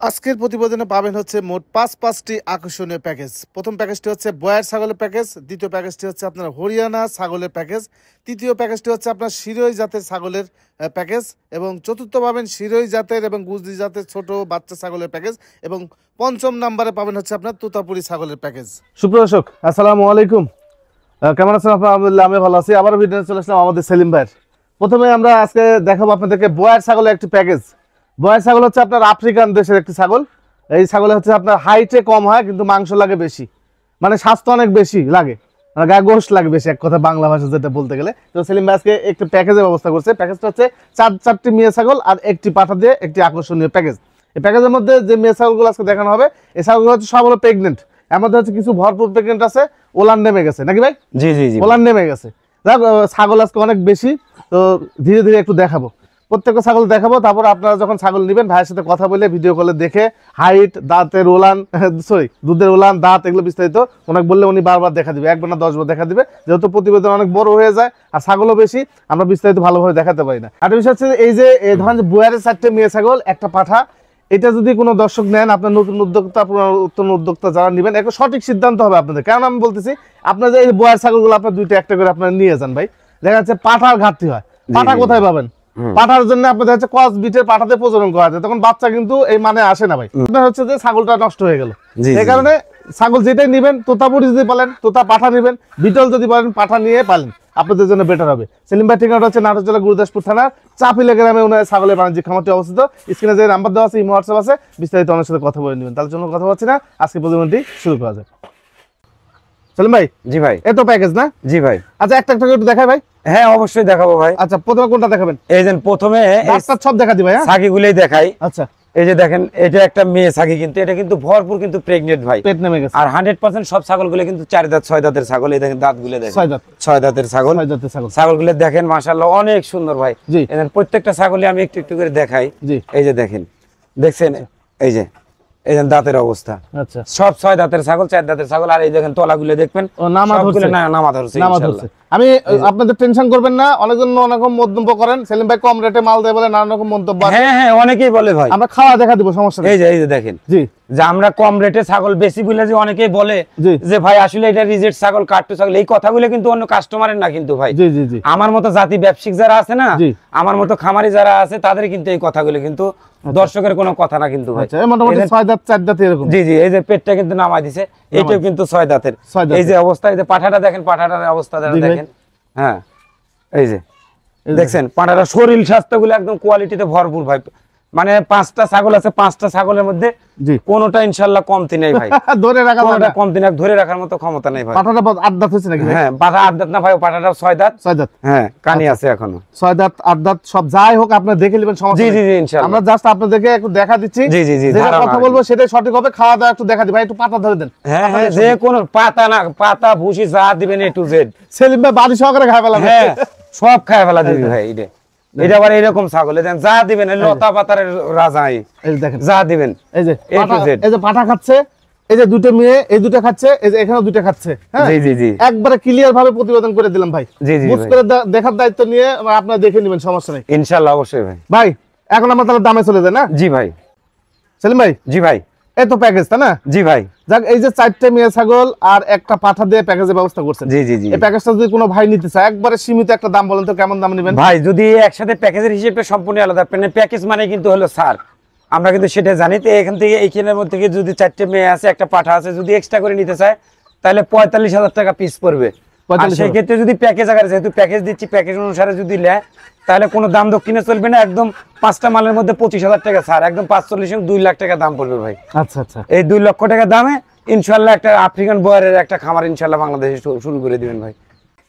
আজকের প্রতিবেদনে পাবেন হচ্ছে মোট পাঁচটি আকর্ষণীয় প্যাকেজ। প্রথম প্যাকেজটি হচ্ছে বয়ার ছাগলের প্যাকেজ, দ্বিতীয় প্যাকেজটি হচ্ছে আপনার হরিয়ানা ছাগলের প্যাকেজ, তৃতীয় প্যাকেজটি হচ্ছে আপনার শিরোই জাতের ছাগলের প্যাকেজ, এবং চতুর্থ পাবেন শিরোই জাতের এবং গুজরি জাতের ছোট বাচ্চা ছাগলের প্যাকেজ, এবং পঞ্চম নম্বরে পাবেন হচ্ছে আপনার তোতাপুরি ছাগলের প্যাকেজ। সুপ্রদর্শক আসসালামু আলাইকুম, কেমন আছেন আপনারা? আলহামদুলিল্লাহ আমি ভালো আছি। আবার ভিডিও চলে আসলাম আমাদের সেলিম ভাইয়ের। প্রথমে আমরা আজকে দেখাবো আপনাদেরকে বয়ার ছাগলের একটি প্যাকেজ। বয়ার ছাগল হচ্ছে আপনার আফ্রিকান দেশের একটি ছাগল। এই ছাগলে হচ্ছে আপনার হাইটে কম হয় কিন্তু মাংস লাগে বেশি, মানে স্বাস্থ্য অনেক বেশি লাগে, মানে গায়ে গোশ লাগে বেশি, এক কথা বাংলা ভাষা যেটা বলতে গেলে। তো সেলিম ভাই আজকে একটি প্যাকেজের ব্যবস্থা করছে। প্যাকেজটা হচ্ছে চারটি মেয়ে ছাগল আর একটি পাঠা দিয়ে একটি আকর্ষণীয় প্যাকেজ। এই প্যাকেজের মধ্যে যে মেয়ে ছাগলগুলো আজকে দেখানো হবে, এই ছাগলগুলো হচ্ছে সব হলো প্রেগনেন্ট। এর মধ্যে হচ্ছে কিছু ভরপুর প্রেগনেন্ট আছে, ওলান নেমে গেছে নাকি ভাই? জি জি জি, ওলান নেমে গেছে। ছাগল আজকে অনেক বেশি, তো ধীরে ধীরে একটু দেখাবো, প্রত্যেকটা ছাগল দেখাবো। তারপর আপনারা যখন ছাগল নেবেন ভাইয়ের সাথে কথা বলে ভিডিও কলে দেখে হাইট, দাঁতের ওলান, দুধের ওলান, দাঁত, এগুলো বিস্তারিত ওনাকে বললে উনি বারবার দেখা দিবে, একবার না 10 বার দেখা দিবে। যেহেতু প্রতিবেদন অনেক বড় হয়ে যায় আর ছাগলও বেশি, আমরা বিস্তারিত ভালোভাবে দেখাতে পারি না। আর বিষয় হচ্ছে এই যে ধরেন যে বয়ারের 4টে মেয়ে ছাগল একটা পাঠা, এটা যদি কোনো দর্শক নেন, আপনার নতুন উদ্যোক্তা, পুরাতন উদ্যোক্তা যারা নেবেন, একটা সঠিক সিদ্ধান্ত হবে আপনাদের। কারণ আমি বলতেছি আপনার যে এই বয়ার ছাগলগুলো আপনার দুইটা একটা করে আপনার নিয়ে যান ভাই, দেখা যাচ্ছে পাঠার ঘাটতি হয়। পাঠা কোথায় পাবেন? পাঠার জন্য আপনাদের হচ্ছে ক্রস বিটের পাঠাতে প্রজনন করা যায়, তখন বাচ্চা কিন্তু এই মানে আসে না ভাই। আপনার হচ্ছে যে ছাগলটা নষ্ট হয়ে গেল, এই কারণে ছাগল যেটাই নিবেন, তোতাপুরি যদি পালেন তোতা পাঠা নিবেন, বিটল যদি পারেন পাঠা নিয়ে পালেন, আপনাদের জন্য বেটার হবে। সেলিম ভাই ঠিকানাটা হচ্ছে নাটোর জেলা গুরুদাসপুর থানার চাপিলা গ্রামে ওনার ছাগলের বাণিজ্যিক খামারটি অবস্থিত। স্ক্রিনে যে নাম্বার দেওয়া আছে, ইমো হোয়াটসঅ্যাপ আছে, বিস্তারিত ওনার সাথে কথা বলে নেবেন। তার জন্য কথা বলছি না, আজকে প্রতিবেদনটি শুরু করা যায়। সেলিম ভাই, জি ভাই, এত প্যাকেজ না? জি ভাই। আচ্ছা একটা একটা করে একটু দেখাই ভাই। হ্যাঁ অবশ্যই দেখাবো ভাই। আচ্ছা প্রথমে কোনটা দেখাবেন? এই যে প্রথমে সব দেখা দিই ভাই। ছাগিগুলোই দেখাই। আচ্ছা এই যে দেখেন, এটা একটা মেয়ে ছাগি, কিন্তু এটা কিন্তু ভরপুর কিন্তু প্রেগনেন্ট ভাই, পেট নেমে গেছে। আর 100% সব ছাগলগুলো কিন্তু 4 দাঁত 6 দাঁতের ছাগল। এই দেখেন দাঁতগুলো দেখেন, 6 দাঁত 6 দাঁতের ছাগল। 6 দাঁতের ছাগল, ছাগলগুলো দেখেন মাশাআল্লাহ অনেক সুন্দর ভাই। জি, এদের প্রত্যেকটা ছাগলই আমি একটু একটু করে দেখাই। জি, এই যে দেখেন, দেখছেন এই যে এই যে দাঁতের অবস্থা। আচ্ছা সব 6 দাঁতের ছাগল, 4 দাঁতের ছাগল। আর এই দেখেন তলাগুলো দেখবেন, ও নামা ধরছে, না নামা ধরছে ইনশাআল্লাহ। আমি আপনাদের টেনশন করবেন না, অনেকজন অনেক রকম মন্তব্য করেন, সেলিম ভাই কম রেটে মাল দেয় বলে নানা রকম মন্তব্য। হ্যাঁ হ্যাঁ অনেকেই বলে ভাই, আমরা খাওয়া দেখা দিব, সমস্যা নেই। এই যে দেখেন, জি, যে আমরা কম রেটে ছাগল বেশি বলে যে অনেকেই বলে যে ভাই আসলে এটা রিজেক্ট ছাগল, কাট্টু ছাগল, এই কথাগুলো কিন্তু অন্য কাস্টমারের না কিন্তু ভাই। জি জি জি, আমার মতো জাতি ব্যবসায়িক যারা আছে না, আমার মতো খামারি যারা আছে, তাদের কিন্তু এই কথাগুলো কিন্তু দর্শকের কোনো কথা না কিন্তু ভাই। মোটামুটি 6 দাঁত 4 দাঁত এরকম। জি জি, এই যে পেটটা কিন্তু নামাই দিছে, এইটাও কিন্তু 6 দাঁতের। এই যে অবস্থা, এই যে পাঠাটা দেখেন, পাঠাটার অবস্থা দেখেন। হ্যাঁ এই যে দেখছেন পাঠাটার শরীর স্বাস্থ্যগুলো একদম কোয়ালিটিতে ভরপুর ভাই। মানে 5টা ছাগল আছে, 5টা ছাগলের মধ্যে কোনোটা ইনশাআল্লাহ কমতি নেই ভাই। ধরে রাখার মতো কমতি না, ধরে রাখার মতো ক্ষমতা নেই ভাই। পাঠাটা 8 দাঁত হচ্ছে নাকি? হ্যাঁ পাঠা 8 দাঁত না ভাই, পাঠাটা 6 দাঁত। 6 দাঁত, হ্যাঁ কানি আছে এখনো। 6 দাঁত 8 দাঁত সব যাই হোক আপনারা দেখে নেবেন, সমস্যা নেই। জি জি ইনশাআল্লাহ, আমরা জাস্ট আপনাদেরকে একটু দেখা দিচ্ছি। জি জি জি, যেটা কথা বলবো সেটাই সঠিক হবে। খাওয়া দাওয়া একটু দেখা দিই ভাই, একটু পাতা ধরে দেন। হ্যাঁ হ্যাঁ, যে কোন পাতা না পাতা ভুসি যা দিবেন A to Z, সেলিম ভাই বাড়ি সহকারে খায় ফেলাবে। হ্যাঁ সব খায় ফেলা দিবি ভাই। এটা আবার এরকম ছাগল, যা দিবেন লতা পাতার রাজা, এই দেখেন যা দিবেন। এই যে পাঠা খাচ্ছে, এই যে দুটো মেয়ে, এই দুটো খাচ্ছে, এই যে এখানেও দুটো খাচ্ছে। হ্যাঁ জি জি জি, একবারে ক্লিয়ার ভাবে প্রতিবেদন করে দিলাম ভাই। জি জি, বুঝ করে দেখার দায়িত্ব নিয়ে আপনারা দেখে নেবেন, সমস্যা নেই ইনশাআল্লাহ। অবশ্যই ভাই। ভাই এখন আমরা তাহলে দামে চলে যাই না? জি ভাই। সেলিম ভাই, জি ভাই, এত প্যাকেজ তাই না? জি ভাই। যাক, এই যে 4টে মেয়ে ছাগল আর একটা পাঠা দিয়ে প্যাকেজের ব্যবস্থা করছেন। জি জি জি, এই প্যাকেজটা যদি কোনো ভাই নিতে চায়, একবারে সীমিত একটা দাম বলেন তো, কেমন দাম নেবেন ভাই? যদি একসাথে প্যাকেজের হিসেবে সম্পূর্ণ আলাদা, প্যাকেজ মানে কিন্তু হলো স্যার, আমরা কিন্তু সেটা জানি। তো এখান থেকে এইখানের মধ্যে থেকে যদি 4টে মেয়ে আছে, একটা পাঠা আছে, যদি এক্সট্রা করে নিতে চায় তাহলে 45,000 টাকা পিস পড়বে। সেই ক্ষেত্রে যদি প্যাকেজ আকারে, যেহেতু প্যাকেজ দিচ্ছি, প্যাকেজ অনুসারে যদি নেয় তাহলে কোনো দাম দক্ষিণে চলবে না, একদম 5টা মালের মধ্যে 25,000 টাকা ছাড়, একদম 45 2 লাখ টাকা দাম পড়বে ভাই। আচ্ছা আচ্ছা, এই 2 লক্ষ টাকা দামে ইনশাআল্লাহ একটা আফ্রিকান বয়ারের একটা খামার ইনশাআল্লাহ বাংলাদেশে শুরু করে দিবেন ভাই।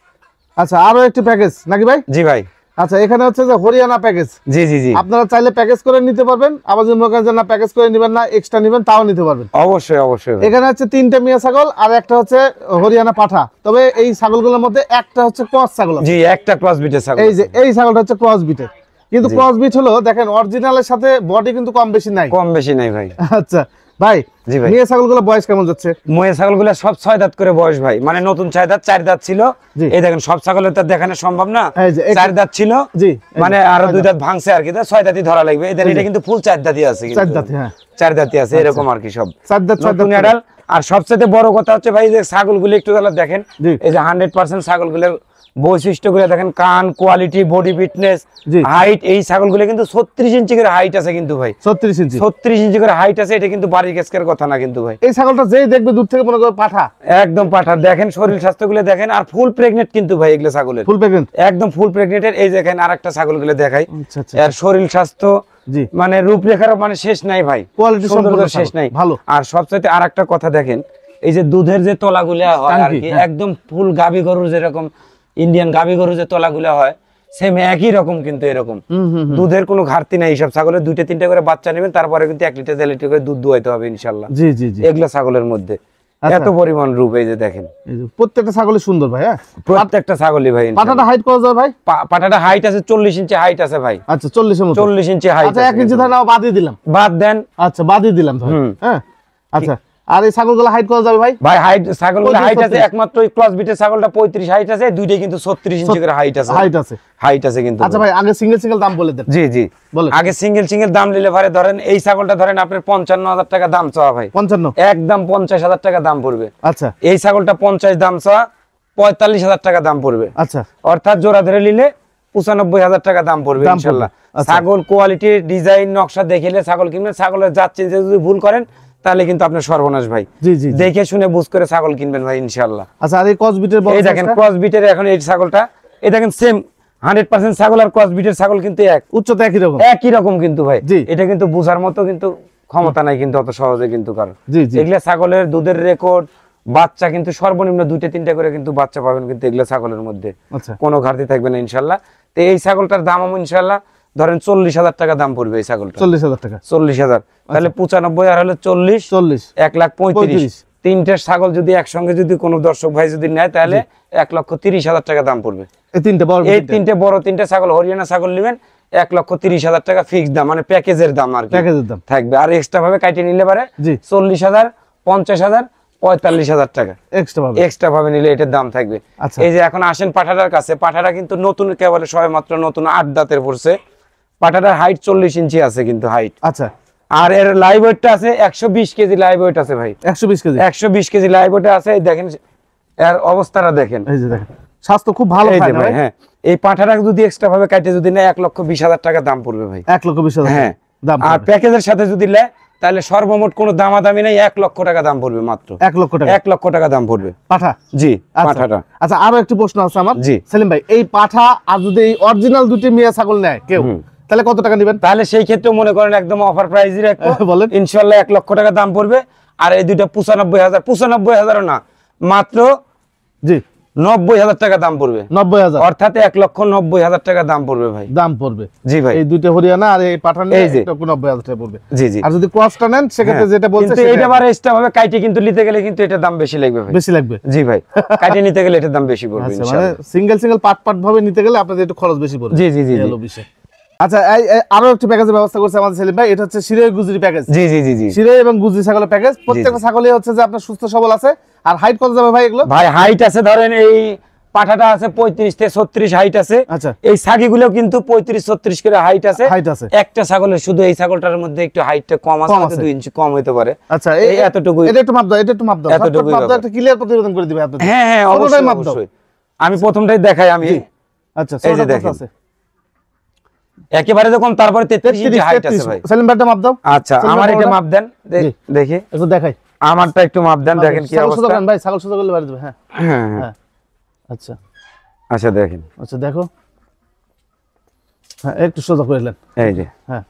আচ্ছা আরো একটি প্যাকেজ নাকি ভাই? জি ভাই। আচ্ছা এখানে হচ্ছে যে হরিয়ানা প্যাকেজ। জি জি জি, আপনারা চাইলে প্যাকেজ করে নিতে পারবেন, আবার যদি মনে করেন না প্যাকেজ করে নেবেন না, এক্সট্রা নেবেন, তাও নিতে পারবেন। অবশ্যই অবশ্যই। এখানে হচ্ছে 3টে মিয়া ছাগল আর একটা হচ্ছে হরিয়ানা পাঠা। তবে এই ছাগলগুলোর মধ্যে একটা হচ্ছে ক্রস ছাগল। জি, একটা ক্রস বিটের ছাগল। এই যে এই ছাগলটা হচ্ছে ক্রস বিটের, কিন্তু ক্রস বিট হলো দেখেন অরিজিনালের সাথে বডি কিন্তু কম বেশি নাই, কম বেশি নাই ভাই। আচ্ছা ভাই জি ভাই। মেয়ে ছাগলগুলো বয়স কেমন যাচ্ছে? ময়ে ছাগলগুলো সব 6 দাঁত করে বয়স ভাই, মানে নতুন 6 দাঁত 4 দাঁত ছিল। জি। এই দেখেন সব ছাগলের তো দেখানো সম্ভব না, এই যে, 4 দাঁত ছিল, জি, এই মানে যে, আরো 6 2 দাঁত ভাঙছে আর কি, 6 দাঁতই ধরা লাগবে। এদের এটা কিন্তু ফুল 4 দাঁতই আছে, 4 দাঁতই, হ্যাঁ 4 দাঁতই আছে এরকম আর কি সব 4 দাঁত 4 নতুন দাঁত। অ্যাডাল। আর সবচেয়ে বড় কথা হচ্ছে ভাই যে ছাগলগুলো একটু তাহলে দেখেন, জি। এই যে 100% ছাগলগুলোর বৈশিষ্ট্যগুলো দেখেন, কান, কোয়ালিটি, বডি ফিটনেস, জি। হাইট। এই ছাগলগুলো কিন্তু 36 ইঞ্চি করে হাইট আছে কিন্তু ভাই, 36 ইঞ্চি। 36 ইঞ্চি করে হাইট আছে। এটা কিন্তু বাড়ির কেসকের কথা না কিন্তু ভাই, এই ছাগলটা যেই দেখবে দূর থেকে মনে করবে পাঠা। একদম পাঠা। দেখেন শরীর স্বাস্থ্যগুলো দেখেন, আর ফুল প্রেগনেন্ট কিন্তু ভাই এগুলো ছাগলের, ফুল প্রেগন্যান্ট। একদম ফুল প্রেগনেন্টের। এই দেখেন আরেকটা ছাগলগুলো দেখাই, আচ্ছা আচ্ছা। এর শরীর স্বাস্থ্য জি। মানে রূপরেখার মানে শেষ নাই ভাই, কোয়ালিটি সৌন্দর্যের সম্পূর্ণ শেষ নাই। ভালো। আর সবচেয়ে আরেকটা কথা দেখেন, এই যে দুধের যে তলাগুলা হয় আর টাঙ্কি, কি, হ্যাঁ। একদম ফুল গাভী গরুর যেরকম ইন্ডিয়ান গাভী গরুর যে তলাগুলা হয় সেম একই রকম কিন্তু এরকম দুধের কোনো ঘাটতি নাই। সব ছাগলের 2-3টা করে বাচ্চা নেবেন, তারপরে কিন্তু 1 লিটার 1.5 লিটার করে দুধ দুয়াইতে হবে ইনশাল্লাহ। জি জি জি। এগুলা ছাগলের মধ্যে আচ্ছা। এত পরিমাণ রূপ, এই যে দেখেন এই যে প্রত্যেকটা ছাগলই সুন্দর ভাই। হ্যাঁ প্রত্যেকটা ছাগলই ভাই ইনশাল্লাহ। পাঠাটা হাইট কত যায় ভাই? পাটাটা হাইট আছে 40 ইঞ্চি হাইট আছে ভাই, আচ্ছা 40 এর মতো। 40 ইঞ্চি হাইট। আচ্ছা 1 ইঞ্চি ধান বাদই দিলাম। বাদ দেন, আচ্ছা বাদই দিলাম ধর। হুম। হ্যাঁ আচ্ছা। আর এই ছাগলগুলো হাইট কত যাবে ভাই? ভাই হাইট ছাগলগুলো 35, হাইট আছে 36 একমাত্র ওই ক্রস বিটের ছাগলটা 35 হাইট আছে, দুইটাই কিন্তু 36 ইঞ্চি করে হাইট আছে, হাইট আছে। হাইট আছে কিন্তু। আচ্ছা ভাই আগে সিঙ্গেল সিঙ্গেল দাম বলে দেন। জি জি বলেন। আগে সিঙ্গেল দাম নিলে ভাই ধরেন এই ছাগলটা ধরেন আপনার 55,000 টাকা দাম চাওয়া ভাই, 55। একদম 50,000 টাকা দাম পড়বে। আচ্ছা এই ছাগলটা 50 দাম চাওয়া 45,000 টাকা দাম পড়বে, আচ্ছা। অর্থাৎ জোড়া ধরে নিলে 95,000 টাকা দাম পড়বে দাম ইনশাআল্লাহ। পড়বে, আচ্ছা। ছাগল কোয়ালিটি, ডিজাইন, নকশা দেখিলে ছাগল কিনবেন। ছাগলের জাত চিনতে যদি ভুল করেন তাহলে কিন্তু আপনার সর্বনাশ ভাই। জি জি জি। দেখে শুনে বুঝ করে ছাগল কিনবেন ভাই ইনশাআল্লাহ। আচ্ছা আর এই কসবিটের বড় এই দেখেন ক্রস বিটের এখন এই ছাগলটা, এই দেখেন সেম 100% ছাগল আর ক্রস বিটের ছাগল কিন্তু উচ্চতা একই রকম। একই রকম কিন্তু ভাই। জি। এটা কিন্তু বোঝার মতো কিন্তু ক্ষমতা নাই কিন্তু অত সহজে কিন্তু কারণ জি জি। এগুলা ছাগলের দুধের রেকর্ড, বাচ্চা কিন্তু সর্বনিম্ন 2-3টা করে কিন্তু বাচ্চা পাবেন কিন্তু এগুলা ছাগলের মধ্যে, আচ্ছা কোনো ঘাটতি থাকবে না ইনশাআল্লাহ। তো এই ছাগলটার দাম আমি ইনশাআল্লাহ ধরেন 40,000 টাকা দাম পড়বে এই ছাগলটা। 40,000 টাকা। 40,000 তাহলে 95 আর হলো 40, 40 1,35,000। তিনটে ছাগল যদি একসঙ্গে যদি কোনো দর্শক ভাই যদি নেয় তাহলে 1,30,000 টাকা দাম পড়বে। এই তিনটে বড় এই তিনটে বড় তিনটে ছাগল হরিয়ানা ছাগল নেবেন 1,30,000 টাকা ফিক্স দাম, মানে প্যাকেজের দাম আর কি প্যাকেজের দাম থাকবে। আর এক্সট্রা ভাবে কাটিয়ে নিলে পারে জি 40,000, 50,000, 45,000 টাকা এক্সট্রা পাবে। এক্সট্রা ভাবে নিলে এটার দাম থাকবে। আচ্ছা। এই যে এখন আসেন পাঠাটার কাছে, পাঠাটা কিন্তু নতুন কেবল সবে মাত্র নতুন 8 দাঁতের পড়ছে। পাঠাটার হাইট 40 ইঞ্চি আছে কিন্তু হাইট, আচ্ছা আর এর লাইভ ওয়েটটা আছে 120 কেজি লাইভ ওয়েট আছে ভাই, 120 কেজি। 120 কেজি লাইভ ওয়েট আছে। এই দেখেন এর অবস্থাটা দেখেন, এই যে দেখেন স্বাস্থ্য খুব ভালো এই যে খায় না ভাই। ভাই? হ্যাঁ এই পাঠাটা যদি এক্সট্রা ভাবে কাটে যদি নেয় 1,20,000 টাকা দাম পড়বে ভাই। 1,20,000 হ্যাঁ দাম আর পড়বে। প্যাকেজের সাথে যদি নেয় তাহলে সর্বমোট কোনো দামাদামি নাই, 1 লক্ষ টাকা দাম পড়বে মাত্র। 1 লক্ষ টাকা 1 লক্ষ টাকা দাম পড়বে পাঠা। জি আচ্ছা। পাঠাটা। আচ্ছা আরো একটি প্রশ্ন আছে আমার জি। সেলিম ভাই, এই পাঠা আর যদি এই অরিজিনাল দুটি মেয়ে ছাগল নেয় কেউ তাহলে কত টাকা নেবেন? তাহলে সেই ক্ষেত্রে মনে করেন একদম অফার প্রাইজই রাখবো, বলেন। ইনশাআল্লাহ 1 লক্ষ টাকা দাম পড়বে। আর এই দুইটা 95,000 না, মাত্র জি 90,000 টাকা দাম পড়বে, 90,000 অর্থাৎ 1,90,000 টাকা দাম পড়বে ভাই। দাম পড়বে। জি ভাই এই দুইটা হরিয়ানা আর এই পাঠা নিয়ে এই যে। 90,000 টাকা পড়বে। জি জি। আর যদি ক্রসটা নেন সেক্ষেত্রে যেটা বলছে কিন্তু সেটা এইটা আবার এক্সট্রা ভাবে কাইটে কিন্তু নিতে গেলে কিন্তু এটার দাম বেশি লাগবে ভাই। বেশি লাগবে। জি ভাই কাইটে নিতে গেলে এটার দাম বেশি পড়বে আচ্ছা মানে ইনশাআল্লাহ। সিঙ্গেল সিঙ্গেল পার্ট পার্ট ভাবে নিতে গেলে আপনাদের একটু খরচ বেশি পড়বে। জি জি জি এই জি। হলো বিষয়। আচ্ছা আরো একটি প্যাকেজের ব্যবস্থা করছে আমাদের সেলিম ভাই, এটা হচ্ছে শিরোই গুজরি প্যাকেজ। জি জি জি জি। শিরোই এবং গুজরি ছাগলের প্যাকেজ। প্রত্যেকটা ছাগলই হচ্ছে যে আপনার সুস্থ সবল আছে। আর হাইট কত যাবে ভাই এগুলো? ভাই হাইট আছে ধরেন এই পাঠাটা আছে 35 থেকে 36 হাইট আছে। আচ্ছা এই ছাগিগুলো কিন্তু 35-36 করে হাইট আছে। হাইট আছে। একটা ছাগলের শুধু এই ছাগলটার মধ্যে একটু হাইটটা কম আছে, হয়তো 2 ইঞ্চি কম হতে পারে। আচ্ছা এই এতটুকু। এটা একটু মাপ দাও, এটা একটু মাপ দাও, এতটুকুই মাপ দাও, ব্যাপার। একটা ক্লিয়ার প্রতিবেদন করে দিবে আপনাদের। হ্যাঁ হ্যাঁ পুরোটাই অবশ্যই মাপ দাও। অবশ্যই। আমি প্রথমটাই দেখাই আমি। আচ্ছা এই যে ছোট দেখেন। আছে একেবারে যখন তারপরে 33 ইঞ্চি হাইট আছে ভাই। সেলিম ভাইটা মাপ দাও। আচ্ছা সেলিম আমার ভাই এটা বড়টা? মাপ দেন জি। দেখি একটু দেখাই। আমারটা একটু মাপ দেন, দেখেন কি ছাগল সোজা অবস্থা। করেন ভাই, ছাগল সোজা করলে বাড়ি দেবে। হ্যাঁ হ্যাঁ হ্যাঁ হ্যাঁ আচ্ছা আচ্ছা দেখেন আচ্ছা দেখো। হ্যাঁ একটু সোজা করে নেন। এই যে হ্যাঁ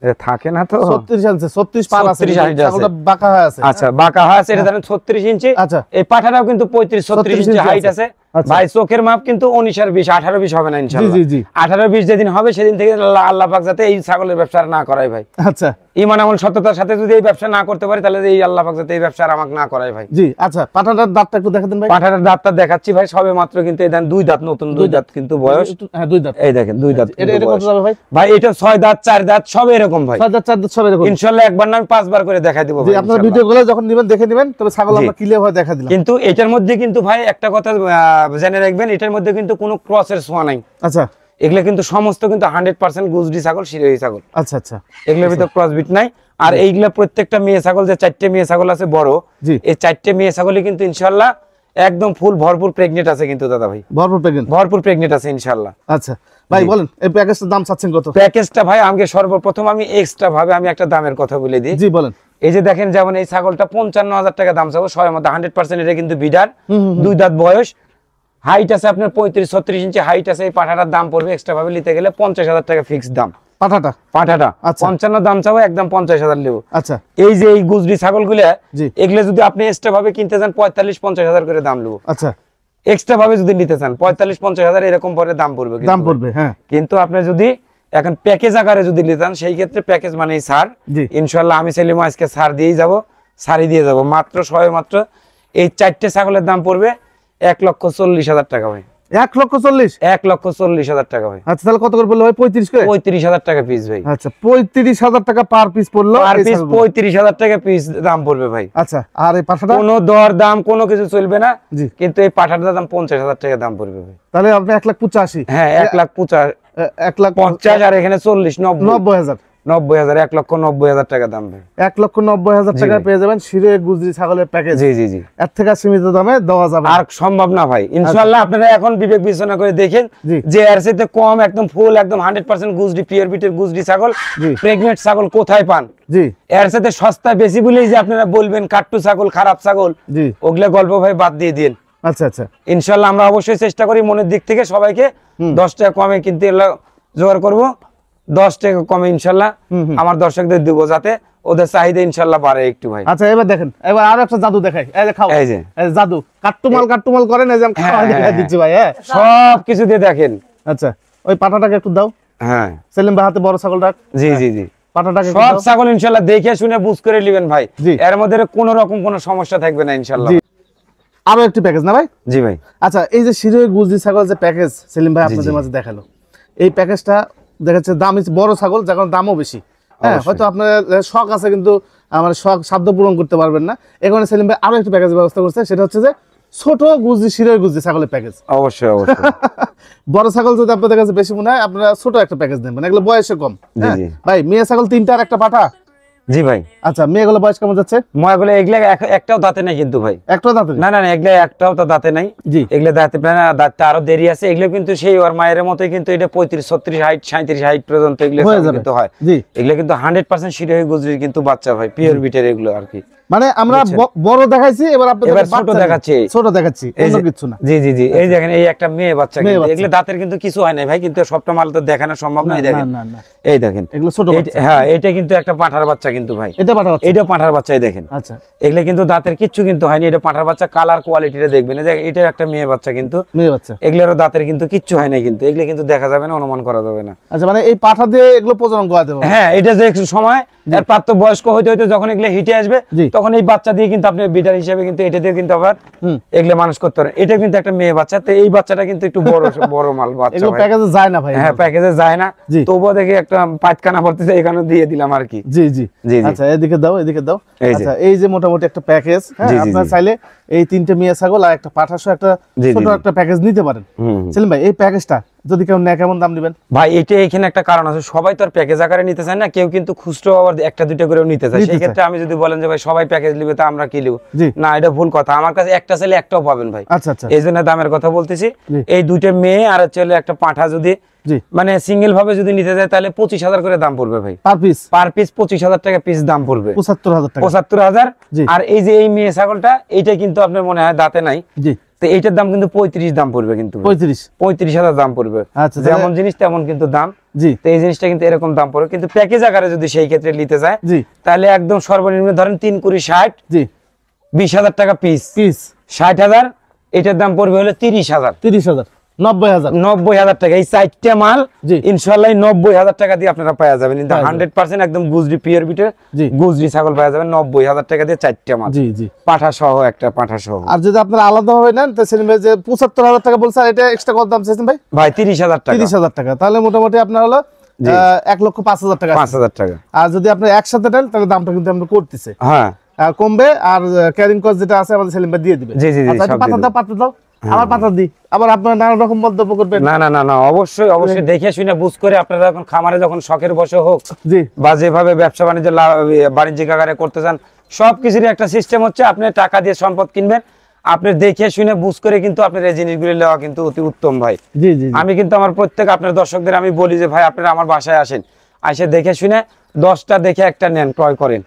এটা থাকে না তো 36 আছে, 36 পার আছে, 36 হাইট আছে। ছাগলটা বাঁকা হয়ে আছে। আচ্ছা বাঁকা হয় আছে, এটা ধরেন 36 ইঞ্চি। আচ্ছা এই পাঠাটাও কিন্তু 35-36 ইঞ্চি ইঞ্চি হাইট আছে। আছে আচ্ছা। ভাই। চোখের মাপ কিন্তু 19 আর 20, 18-20 হবে না ইনশাআল্লাহ। জি, জি, জি। 18-20 যেদিন হবে সেদিন থেকে আল্লাহ পাক যাতে এই ছাগলের ব্যবসা আর না করায় ভাই। আচ্ছা ইমান আমল সততার সাথে যদি এই ব্যবসা না করতে পারি তাহলে এই আল্লাহ পাক যাতে এই ব্যবসা আর আমাকে না করায় ভাই। জি আচ্ছা, পাঠাটার দাঁতটা একটু দেখাতেন ভাই। পাঠাটার দাঁতটা দেখাচ্ছি ভাই, সবে মাত্র কিন্তু এই দেন 2 দাঁত, নতুন 2 দাঁত কিন্তু বয়স। হ্যাঁ 2 দাঁত, এই দেখেন 2 দাঁত। এটা কত যাবে ভাই? ভাই এটা 6 দাঁত 4 দাঁত সব এরকম ভাই, 6 দাঁত 4 দাঁত সব এরকম ইনশাআল্লাহ। একবার না আমি 5 বার করে দেখাই দেব জি, ভাই আপনারা ভিডিওগুলো যখন নেবেন দেখে নেবেন, তবে ছাগল আমরা ক্লিয়ার ভাবে দেখা দিলাম। কিন্তু এটার মধ্যে কিন্তু ভাই একটা কথা জেনে রাখবেন, এটার মধ্যে কিন্তু কোনো ক্রসের ছোঁয়া নাই। আচ্ছা, এগুলো কিন্তু সমস্ত কিন্তু 100% গুজরি ছাগল, শিরোহী ছাগল। আচ্ছা আচ্ছা, এগুলোর ভিতর ক্রস বিট নাই। আর এইগুলা প্রত্যেকটা মেয়ে ছাগল, যে 4টে মেয়ে ছাগল আছে বড়, এই 4টে মেয়ে ছাগলই কিন্তু ইনশাআল্লাহ একদম ফুল ভরপুর প্রেগনেন্ট আছে কিন্তু দাদা ভাই, ভরপুর প্রেগনেন্ট আছে ইনশাআল্লাহ। আচ্ছা ভাই বলেন, এই প্যাকেজটার দাম চাচ্ছেন কত? প্যাকেজটা ভাই আমাকে সর্বপ্রথম আমি এক্সট্রা ভাবে আমি একটা দামের কথা বলে দিই। জি বলেন। এই যে দেখেন, যেমন এই ছাগলটা 55,000 টাকা দাম চাবো, সবার মধ্যে 100% এটা কিন্তু বিডার, 2 দাঁত বয়স, হাইট আছে আপনার 35-36 ইঞ্চি হাইট আছে। এই পাঠাটার দাম পড়বে এক্সট্রা ভাবে নিতে গেলে 50,000 টাকা ফিক্সড দাম। পাঠাটা 55 দাম চাবো, একদম 50,000 নেব। আচ্ছা, এই যে এই গুজরি ছাগলগুলো, এগুলো যদি আপনি এক্সট্রা ভাবে কিনতে চান 45-50,000 করে দাম নেব। আচ্ছা, এক্সট্রা ভাবে যদি নিতে চান 45-50,000 এরকম পরে দাম পড়বে। হ্যাঁ, কিন্তু আপনি যদি এখন প্যাকেজ আকারে যদি নিতে চান, সেই ক্ষেত্রে প্যাকেজ মানে ছাড়, ইনশাআল্লাহ আমি সেলিম আজকে ছাড় দিয়ে যাব, ছাড়ি দিয়ে যাব মাত্র মাত্র এই 4টে ছাগলের দাম পড়বে 1,40,000 টাকা ভাই। 1,40,000 টাকা ভাই। আচ্ছা, তাহলে কত করে বললো ভাই? 35,000 টাকা পিস ভাই। আচ্ছা, 35,000 টাকা পার পিস পড়লো, পার পিস 35,000 টাকা পিস দাম পড়বে ভাই। আচ্ছা, আর এই পাঠাটা কোনো দর দাম কোনো কিছু চলবে না, কিন্তু এই পাঠাটার দাম 50,000 টাকা দাম পড়বে ভাই। তাহলে আপনি 1,85,000। হ্যাঁ, 1,50,000 আর এখানে 40 90,000 1,90,000 টাকা দাম ভাই। 1,90,000 টাকা পেয়ে যাবেন শিরে গুজরি ছাগলের প্যাকেজ। জি জি জি, এর থেকে সীমিত দামে দেওয়া যাবে আর সম্ভব না ভাই। ইনশাআল্লাহ আপনারা এখন বিবেক বিবেচনা করে দেখেন যে এর সাথে কম একদম ফুল একদম 100% গুজরি পিওর বিটের গুজরি ছাগল, প্রেগন্যান্ট ছাগল কোথায় পান? জি, এর সাথে সস্তা বেশি বলেই যে আপনারা বলবেন কাট্টু ছাগল, খারাপ ছাগল, ওগুলা গল্প ভাই বাদ দিয়ে দিন। আচ্ছা আচ্ছা, ইনশাআল্লাহ আমরা অবশ্যই চেষ্টা করি মনের দিক থেকে সবাইকে 10 টাকা কমে কিন্তু জোগাড় করব, 10 টাকা কমে ইনশাআল্লাহ আমার দর্শকদের দেব, যাতে ওদের চাহিদা ইনশাআল্লাহ বাড়ে একটু ভাই। আচ্ছা, এবার দেখেন, এবার আরো একটা জাদু দেখাই। এই যে খাও, এই যে জাদু কাট্টুমাল করেন, এই যে আমি খাওয়া দেখাই দিচ্ছি ভাই। হ্যাঁ, সব কিছু দিয়ে দেখেন। আচ্ছা, ওই পাটাটাকে একটু দাও। হ্যাঁ, সেলিম ভাই হাতে বড় ছাগলটা। জি জি জি, পাটাটাকে সব ছাগল ইনশাআল্লাহ দেখে শুনে বুঝ করে নেবেন ভাই, এর মধ্যে কোনো রকম কোনো সমস্যা থাকবে না ইনশাআল্লাহ। আরো একটি প্যাকেজ না ভাই? জি ভাই। আচ্ছা, এই যে শিরোই গুজরি ছাগল যে প্যাকেজ সেলিম ভাই আপনাদের মাঝে দেখালো, এই প্যাকেজটা দেখাচ্ছে দাম বড় ছাগল, যার দামও বেশি। হ্যাঁ, হয়তো আপনার শখ আছে কিন্তু আমার শখ সাধ্য পূরণ করতে পারবেন না। এখানে সেলিম ভাই আরো একটি প্যাকেজ ব্যবস্থা করছে, সেটা হচ্ছে যে ছোট গুজরি শিরোই গুজরি ছাগলের প্যাকেজ। অবশ্যই অবশ্যই। বড় ছাগল যদি আপনাদের কাছে বেশি মনে হয়, আপনারা ছোট একটা প্যাকেজ নেবেন, এগুলো বয়সে কম। ভাই, মেয়ে ছাগল 3টা আর একটা পাঠা। জি ভাই। আচ্ছা, মেয়েগুলো বয়স কেমন যাচ্ছে? মেয়েগুলো এগুলা একটাও দাঁতে নাই কিন্তু ভাই, একটাও দাঁতে না। না না, এগুলা একটাও তো দাঁতে নাই। জি, এগুলা দাঁতে না, দাঁতটা আরো দেরি আছে। এগুলো কিন্তু সেই ওর মায়ের মতোই কিন্তু এটা 35-36 হাইট 37 হাইট পর্যন্ত এগুলো কিন্তু হয়। জি, এগুলো কিন্তু 100% শিরোহী গুজরির কিন্তু বাচ্চা ভাই, পিওর বিটের এগুলো আর কি। মানে আমরা বড় দেখাইছি, এবার আপনাদের ছোট দেখাচ্ছি, অন্য কিছু না। জি জি জি, এই দেখেন এই একটা মেয়ে বাচ্চা, কিন্তু এগুলো দাঁতের কিন্তু কিছু হয় না ভাই, কিন্তু সবটা মাল তো দেখানো সম্ভব না। এই দেখেন, এই দেখেন এগুলো ছোট বাচ্চা। হ্যাঁ, এটা কিন্তু একটা পাঁঠার বাচ্চা কিন্তু ভাই, এটা পাঁঠার বাচ্চা, এটা পাঁঠার বাচ্চাই দেখেন। আচ্ছা, এগুলো কিন্তু দাঁতের কিচ্ছু কিন্তু হয়নি, এটা পাঁঠার বাচ্চা। কালার কোয়ালিটিটা দেখবেন, এটা একটা মেয়ে বাচ্চা কিন্তু, মেয়ে বাচ্চা। এগুলোর দাঁতের কিন্তু কিচ্ছু হয় না, কিন্তু এগুলো কিন্তু দেখা যাবে না, অনুমান করা যাবে না। আচ্ছা, মানে এই পাঁঠা দিয়ে এগুলো প্রজনন করাতে হবে। হ্যাঁ, এটা যে সময় এর প্রাপ্ত বয়স্ক হইতে হইতে যখন এগুলো হিটে আসবে, তখন এই বাচ্চা দিয়ে কিন্তু আপনি বিটার হিসেবে কিন্তু এটা দিয়ে কিন্তু আবার এগুলো মানুষ করতে পারেন। এটা কিন্তু একটা মেয়ে বাচ্চা, তো এই বাচ্চাটা কিন্তু একটু বড় মাল বাচ্চা। এগুলো প্যাকেজে যায় না ভাই। হ্যাঁ, প্যাকেজে যায় না, তবুও দেখি একটা পাঁচখানা পড়তেছে, এখানে দিয়ে দিলাম আর কি। জি জি জি। আচ্ছা, এদিকে দাও, এদিকে দাও। আচ্ছা, এই যে মোটামুটি একটা প্যাকেজ, আপনারা চাইলে এই 3টে মেয়ে ছাগল আর একটা পাঠা সহ একটা ছোট একটা প্যাকেজ নিতে পারেন। সেলিম ভাই, এই প্যাকেজটা যদি কেউ নেয় কেমন দাম দিবেন ভাই? এটা এখানে একটা কারণ আছে, সবাই তো আর প্যাকেজ আকারে নিতে চায় না, কেউ কিন্তু খুচরো আবার একটা দুইটা করেও নিতে চায়। সেই ক্ষেত্রে আমি যদি বলেন যে ভাই সবাই প্যাকেজ নিবে, তা আমরা কি নিব? না, এটা ভুল কথা। আমার কাছে একটা ছেলে একটাও পাবেন ভাই। আচ্ছা আচ্ছা, এই জন্য দামের কথা বলতেছি। এই 2টে মেয়ে আর ছেলে একটা পাঠা যদি মানে সিঙ্গেল ভাবে যদি নিতে যায়, তাহলে 25,000 করে দাম পড়বে ভাই, পার পিস 25,000 টাকা পিস দাম পড়বে, 75,000। আর এই যে এই মেয়ে ছাগলটা, এইটা কিন্তু আপনার মনে হয় দাঁতে নাই, তো এইটার দাম কিন্তু 35 দাম পড়বে, কিন্তু 35,000 দাম পড়বে। যেমন জিনিস তেমন কিন্তু দাম। তো এই জিনিসটা কিন্তু এরকম দাম পড়বে, কিন্তু প্যাকেজ আকারে যদি সেই ক্ষেত্রে নিতে যায়, তাহলে একদম সর্বনিম্ন ধরেন 3 কুড়ি 60, 20,000 টাকা পিস 60,000। এটার দাম পড়বে হলো 30,000। 90,000 90,000 টাকা এই 4টা মাল জি। ইনশাআল্লাহ 90,000 টাকা দিয়ে আপনারা পাওয়া যাবেন। কিন্তু 100% একদম গুজরি পিওর বিটে জি। গুজরি ছাগল পাওয়া যাবেন 90,000 টাকা দিয়ে 4টা মাল। জি জি। পাঠা সহ একটা পাঠা সহ। আর যদি আপনারা আলাদা ভাবে নেন তো সেলিম ভাই যে 75,000 টাকা বলছেন, এটা এক্সট্রা কত দাম চাইছেন ভাই? ভাই 30,000 টাকা। 30,000 টাকা, তাহলে মোটামুটি আপনার হলো 1,05,000 টাকা। 5,000 টাকা। আর যদি আপনি একসাথে নেন তাহলে দামটা কিন্তু আমরা করতেছে হ্যাঁ কমবে, আর ক্যারিং কস্ট যেটা আছে আমাদের সেলিম ভাই দিয়ে দিবে। জি, জি, জি, আচ্ছা, সব পাতা দিয়ে দাও, পাতা দাও, আবার পাতা দিই, আবার আপনারা নানা রকম মন্তব্য করবেন। না না না না, অবশ্যই অবশ্যই দেখে শুনে বুঝ করে আপনারা যখন খামারে যখন শখের বসে হোক জি বা যেভাবে ব্যবসা বাণিজ্যিক আকারে করতে চান, সবকিছুরই একটা সিস্টেম হচ্ছে আপনি টাকা দিয়ে সম্পদ কিনবেন, আপনি দেখে শুনে বুঝ করে কিন্তু আপনার এই জিনিসগুলি নেওয়া কিন্তু অতি উত্তম ভাই। জি জি। আমি কিন্তু আমার প্রত্যেক আপনার দর্শকদের আমি বলি যে ভাই আপনারা আমার বাসায় আসেন, এসে দেখে শুনে 10টা দেখে একটা নেন, ক্রয় করেন,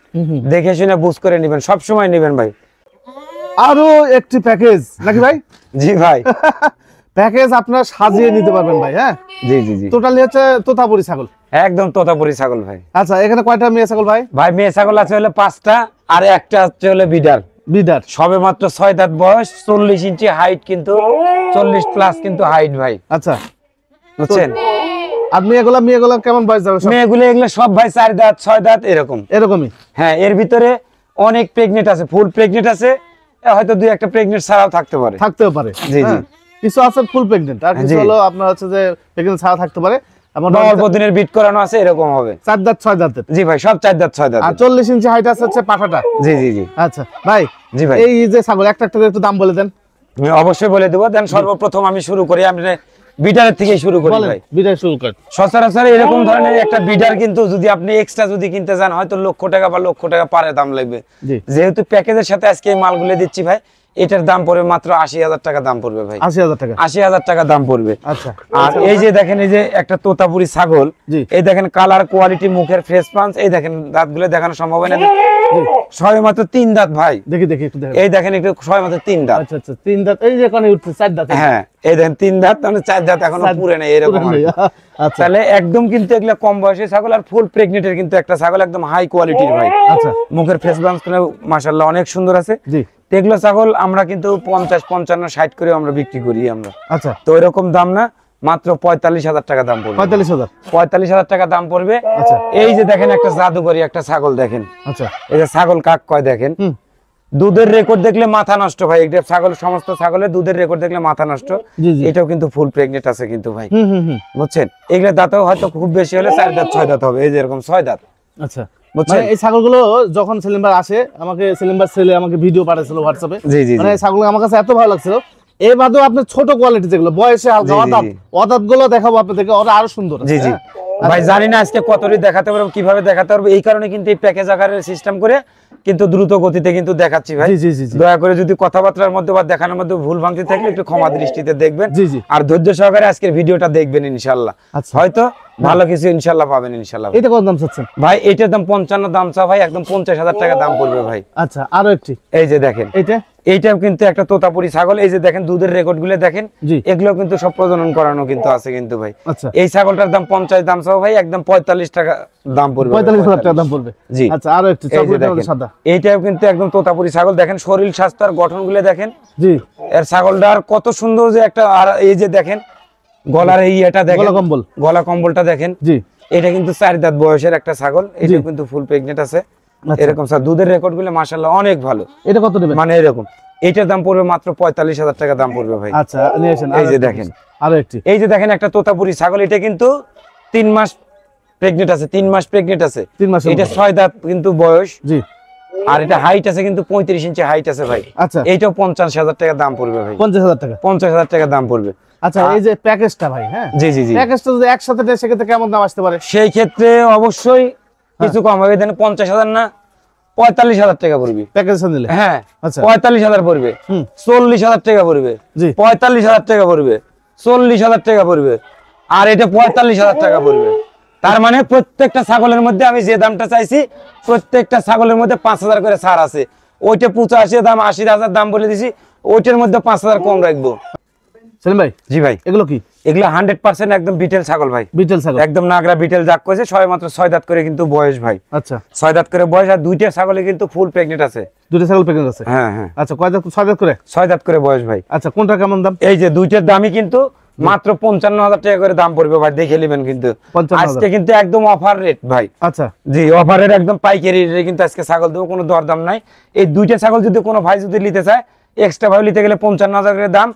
দেখে শুনে বুঝ করে নেবেন, সবসময় নেবেন ভাই। আরো একটি প্যাকেজ নাকি ভাই? জি ভাই। প্যাকেজ আপনারা সাজিয়ে নিতে পারবেন ভাই। হ্যাঁ জি জি জি, টোটালি হচ্ছে তোতাপুরি ছাগল। একদম তোতাপুরি ছাগল ভাই। আচ্ছা, এখানে কয়টা মেয়ে ছাগল ভাই? ভাই মেয়ে ছাগল আছে হলো 5টা, আর একটা হচ্ছে হলো বিডার। বিডার সবে মাত্র 6 দাঁত বয়স, 40 ইঞ্চি হাইট, কিন্তু 40 প্লাস কিন্তু হাইট ভাই, আচ্ছা বুঝছেন? আর মেয়েগুলো কেমন বয়স যাবে? মেয়েগুলো এগুলো সব ভাই 4 দাঁত 6 দাঁত এরকম। এরকমই? হ্যাঁ, এর ভিতরে অনেক প্রেগনেন্ট আছে, ফুল প্রেগনেন্ট আছে, হয়তো 2-1টা প্রেগনেন্ট ছাড়াও থাকতে পারে। থাকতেও পারে। জি জি। কিছু আছে ফুল প্রেগনেন্ট, আর কিছু জি। হলো আপনার হচ্ছে যে প্রেগনেন্ট ছাড়া থাকতে পারে। অল্প দিনের বিট করানো আছে, এরকম হবে। 4 দাঁত 6 দাঁতের। জি ভাই, সব 4 দাঁত 6 দাঁত। আর 40 ইঞ্চি হাইট আছে হচ্ছে পাঠাটা। জি জি জি। আচ্ছা ভাই, জি ভাই, এই যে ছাগল একটা একটা একটু দাম বলে দেন। আমি অবশ্যই বলে দেবো। দেন সর্বপ্রথম আমি শুরু করি, আমি বিডারের থেকে শুরু করি বলেন, ভাই। বিদায় শুরু কর। সচরাচর এরকম ধরনের একটা বিডার কিন্তু যদি আপনি এক্সট্রা যদি কিনতে যান, হয়তো লক্ষ টাকা বা লক্ষ টাকা পারে দাম লাগবে। জি। যেহেতু প্যাকেজের সাথে আজকে এই মালগুলো দিচ্ছি ভাই, এটার দাম পড়বে মাত্র 80,000 টাকা দাম পড়বে ভাই। 80,000 টাকা? 80,000 টাকা দাম পড়বে। আচ্ছা। আর এই যে দেখেন, এই যে একটা তোতাপুরি ছাগল, জি। এই দেখেন কালার কোয়ালিটি, মুখের ফ্রেশ পাঞ্চ, এই দেখেন দাঁতগুলো দেখানো সম্ভব হয় না, সবে মাত্র 3 দাঁত ভাই। দেখি দেখি একটু দেখেন। এই দেখেন একটু সবে মাত্র 3 দাঁত। আচ্ছা আচ্ছা, 3 দাঁত। এই যে কোণে উঠছে 4 দাঁত। হ্যাঁ, এই দেখেন 3 দাঁত, মানে 4 দাঁত এখনো পুরে নেই, এরকম আর কি। আচ্ছা তাহলে একদম কিন্তু এগুলা কম বয়সী ছাগল, আর ফুল প্রেগনেন্টের কিন্তু একটা ছাগল, একদম হাই কোয়ালিটির ভাই। আচ্ছা। মুখের ফেস বাউন্স মাশাআল্লাহ অনেক সুন্দর আছে। জি। তো এগুলো ছাগল আমরা কিন্তু 50, 55, 60 করে আমরা বিক্রি করি আমরা। আচ্ছা। তো এরকম দাম না, মাত্র 45,000 টাকা দাম পড়বে। 45,000? 45,000 টাকা দাম পড়বে। আচ্ছা। এই যে দেখেন একটা জাদুকরি একটা ছাগল দেখেন, আচ্ছা। এই যে ছাগল কাক কয় দেখেন, হুম। দুধের রেকর্ড দেখলে মাথা নষ্ট ভাই। এটা ছাগল, সমস্ত ছাগলের দুধের রেকর্ড দেখলে মাথা নষ্ট। জি জি। এটাও কিন্তু ফুল প্রেগনেন্ট আছে কিন্তু ভাই, হুম হুম হুম। বুঝছেন? এগুলো দাঁতও হয়তো খুব বেশি হলে 4 দাঁত 6 দাঁত হবে, এই যে এরকম 6 দাঁত, আচ্ছা। বুঝছেন? মানে এই ছাগলগুলো যখন সেলিম ভাই আসে, আমাকে সেলিম ভাই ছেলে আমাকে ভিডিও পাঠিয়েছিল হোয়াটসঅ্যাপে। জি জি মানে জি। এই ছাগলগুলো আমার কাছে এত ভালো লাগছিল। এর বাদেও আপনার ছোট কোয়ালিটি যেগুলো বয়সে হালকা জি, জি, অদাত, জি। অদাত গুলো দেখাবো আপনাদেরকে, ওরা আরো সুন্দর। জি জি। ভাই জানি না আজকে কতটি দেখাতে পারবো, কিভাবে দেখাতে পারবো, এই কারণে কিন্তু এই প্যাকেজ আকারের সিস্টেম করে কিন্তু দ্রুত গতিতে কিন্তু দেখাচ্ছি ভাই। জি জি জি জি। দয়া করে যদি কথাবার্তার মধ্যে বা দেখানোর মধ্যে ভুল ভ্রান্তি থাকলে একটু ক্ষমা দৃষ্টিতে দেখবেন। জি জি। আর ধৈর্য সহকারে আজকের ভিডিওটা দেখবেন ইনশাআল্লাহ। আচ্ছা। হয়তো ভালো কিছু ইনশাআল্লাহ পাবেন ইনশাআল্লাহ। এটা কত দাম চাচ্ছেন ভাই এটার দাম 55 দাম চা ভাই, একদম 50,000 টাকা দাম পড়বে ভাই। আচ্ছা, আরো একটি এই যে দেখেন, এইটা। এইটাও কিন্তু একটা তোতাপুরি ছাগল, এই যে দেখেন দুধের রেকর্ড গুলো দেখেন, জি। এগুলো কিন্তু সব প্রজনন করানো কিন্তু আছে কিন্তু ভাই। আচ্ছা। এই ছাগলটার দাম 50 দাম চাও ভাই, একদম 45 টাকা দাম পড়বে। 45,000 টাকা দাম পড়বে। জি। আচ্ছা, আরো একটি এই যে চকলেটের মধ্যে দেখেন, সাদা। এইটাও কিন্তু একদম তোতাপুরি ছাগল, দেখেন শরীর স্বাস্থ্য আর গঠন গুলো দেখেন, জি। এর ছাগলটার কত সুন্দর যে একটা। আর এই যে দেখেন গলার এই এটা দেখেন, গলা কম্বল। গলা কম্বলটা দেখেন। জি। এটা কিন্তু 4 দাঁত বয়সের একটা ছাগল, এটা কিন্তু ফুল প্রেগনেন্ট আছে। আচ্ছা। এরকম স্যার দুধের রেকর্ড গুলো মাশাআল্লাহ অনেক ভালো। এটা কত নেবেন? মানে এরকম এটার দাম পড়বে মাত্র 45,000 টাকা দাম পড়বে ভাই। আচ্ছা, নিয়ে আসেন। এই যে দেখেন, আরো একটি। এই যে দেখেন একটা তোতাপুরি ছাগল, এটা কিন্তু 3 মাস প্রেগনেন্ট আছে, 3 মাস প্রেগনেন্ট আছে। 3 মাসের এটা মতো। 6 দাঁত কিন্তু বয়স, জি। আর এটা হাইট আছে কিন্তু 35 ইঞ্চি হাইট আছে ভাই। আচ্ছা। এইটাও 50,000 টাকা দাম পড়বে ভাই। 50,000 টাকা? 50,000 টাকা দাম পড়বে। আচ্ছা, এই যে প্যাকেজটা ভাই, হ্যাঁ, জি জি জি। প্যাকেজটা যদি একসাথে নেয় সেক্ষেত্রে কেমন দাম আসতে পারে? সেই ক্ষেত্রে অবশ্যই কিছু কম হবে। দেন 50,000 না 45,000 টাকা পড়বে প্যাকেজ নিলে? হ্যাঁ। আচ্ছা। 45,000 পড়বে, 40,000 টাকা পড়বে, জি। 45,000 টাকা পড়বে, 40,000 টাকা পড়বে, আর এটা 45,000 টাকা পড়বে। তার মানে প্রত্যেকটা ছাগলের মধ্যে আমি যে দামটা চাইছি, প্রত্যেকটা ছাগলের মধ্যে 5,000 করে ছাড় আছে। ওইটা 85 দাম, 80,000 দাম বলে দিছি, ওইটার মধ্যে 5,000 কম রাখবো। সেলিম ভাই, জি ভাই, এগুলো কি? এগুলো 100% একদম বিটেল ছাগল ভাই, বিটেল ছাগল? একদম নাগরা বিটেল জাক করেছে, সবে মাত্র 6 দাঁত করে কিন্তু বয়স ভাই। আচ্ছা। 6 দাঁত করে বয়স, আর দুইটা ছাগলে কিন্তু ফুল প্রেগনেন্ট আছে। দুটো ছাগল প্যাকেজ আছে? হ্যাঁ হ্যাঁ, আচ্ছা, কয় দাঁত? 6 দাঁত করে? 6 দাঁত করে বয়স ভাই। আচ্ছা, কোনটা কেমন দাম? এই যে দুইটার দামই কিন্তু মাত্র 55,000 টাকা করে দাম পড়বে ভাই, দেখে নেবেন কিন্তু 55,000 আজকে কিন্তু একদম অফার রেট ভাই। আচ্ছা জি অফার রেট একদম পাইকারি রেটে কিন্তু আজকে ছাগল দেবো, কোনো দরদাম নাই। এই দুইটা ছাগল যদি কোনো ভাই যদি নিতে চায় এক্সট্রা ভাবে নিতে গেলে 55,000 করে দাম,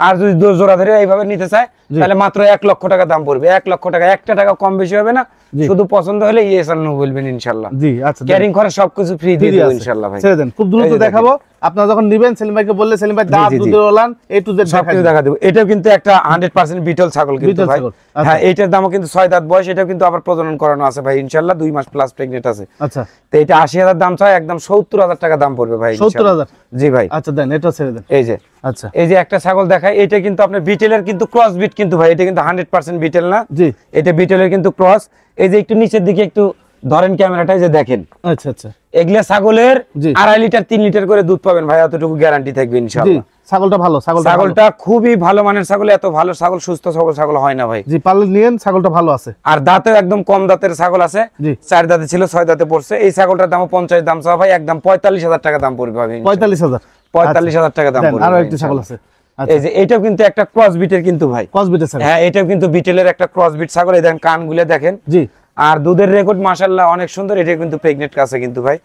আর যদি জোড়া ধরে এইভাবে নিতে চায় তাহলে মাত্র 1 লক্ষ টাকা দাম পড়বে। 1 লক্ষ টাকা, একটা টাকা কম বেশি হবে না, শুধু পছন্দ হলে ইয়েস আর নো বলবেন ইনশাআল্লাহ। জি আচ্ছা ক্যারিং খরচ সবকিছু ফ্রি দিয়ে দেব ইনশাআল্লাহ ভাই। ছেড়ে দেন, খুব দ্রুত দেখাবো। আপনারা যখন নেবেন সেলিম ভাইকে বললে সেলিম ভাই দাঁত দুধের ওলান এ টু জেড সবকিছু দেখা দেব। এটাও কিন্তু একটা 100% বিটল ছাগল কিন্তু ভাই। হ্যাঁ এটার দামও কিন্তু 6 দাঁত বয়স, এটাও কিন্তু আবার প্রজনন করানো আছে ভাই ইনশাআল্লাহ, 2 মাস প্লাস প্রেগন্যান্ট আছে। আচ্ছা তো এটা 80,000 দাম চাই, একদম 70,000 টাকা দাম পড়বে ভাই 70,000। জি ভাই আচ্ছা দেন, এটা ছেড়ে দেন। এই যে আচ্ছা এই যে একটা ছাগল দেখাই, এটা কিন্তু আপনার বিটেলের কিন্তু ক্রস বিট কিন্তু ভাই, এটা কিন্তু 100% বিটেল না, জি এটা বিটেলের কিন্তু ক্রস। এই যে একটু নিচের দিকে একটু ধরেন ক্যামেরাটা, যে দেখেন আচ্ছা আচ্ছা এগুলা ছাগলের জি। 2.5 লিটার 3 লিটার করে দুধ পাবেন ভাই, এতটুকু গ্যারান্টি থাকবে জি ইনশাআল্লাহ। ছাগলটা ভালো, ছাগলটা খুবই ভালো মানের ছাগল, এত ভালো ছাগল সুস্থ ছাগল হয় না ভাই। জি পারলে নিয়েন, ছাগলটা ভালো আছে। আর দাঁতেও একদম কম দাঁতের ছাগল আছে, জি 4 দাঁতে ছিল 6 দাঁতে পড়ছে। এই ছাগলটার দাম 50 দাম চাওয়া ভাই, একদম 45,000 টাকা দাম পড়বে ভাই। 45,000 45,000 টাকা দাম পড়বে। আরো একটা ছাগল আছে। এই যে এটাও কিন্তু একটা ক্রস বিটের কিন্তু ভাই, কসবিটের ছাগল। হ্যাঁ এটাও কিন্তু বিটেলের একটা ক্রস বিট ছাগল। এই দেখেন কানগুলো দেখেন, জি আর দুধের রেকর্ড মাশাআল্লাহ অনেক সুন্দর। এটা কিন্তু প্রেগনেন্ট আছে কিন্তু ভাই।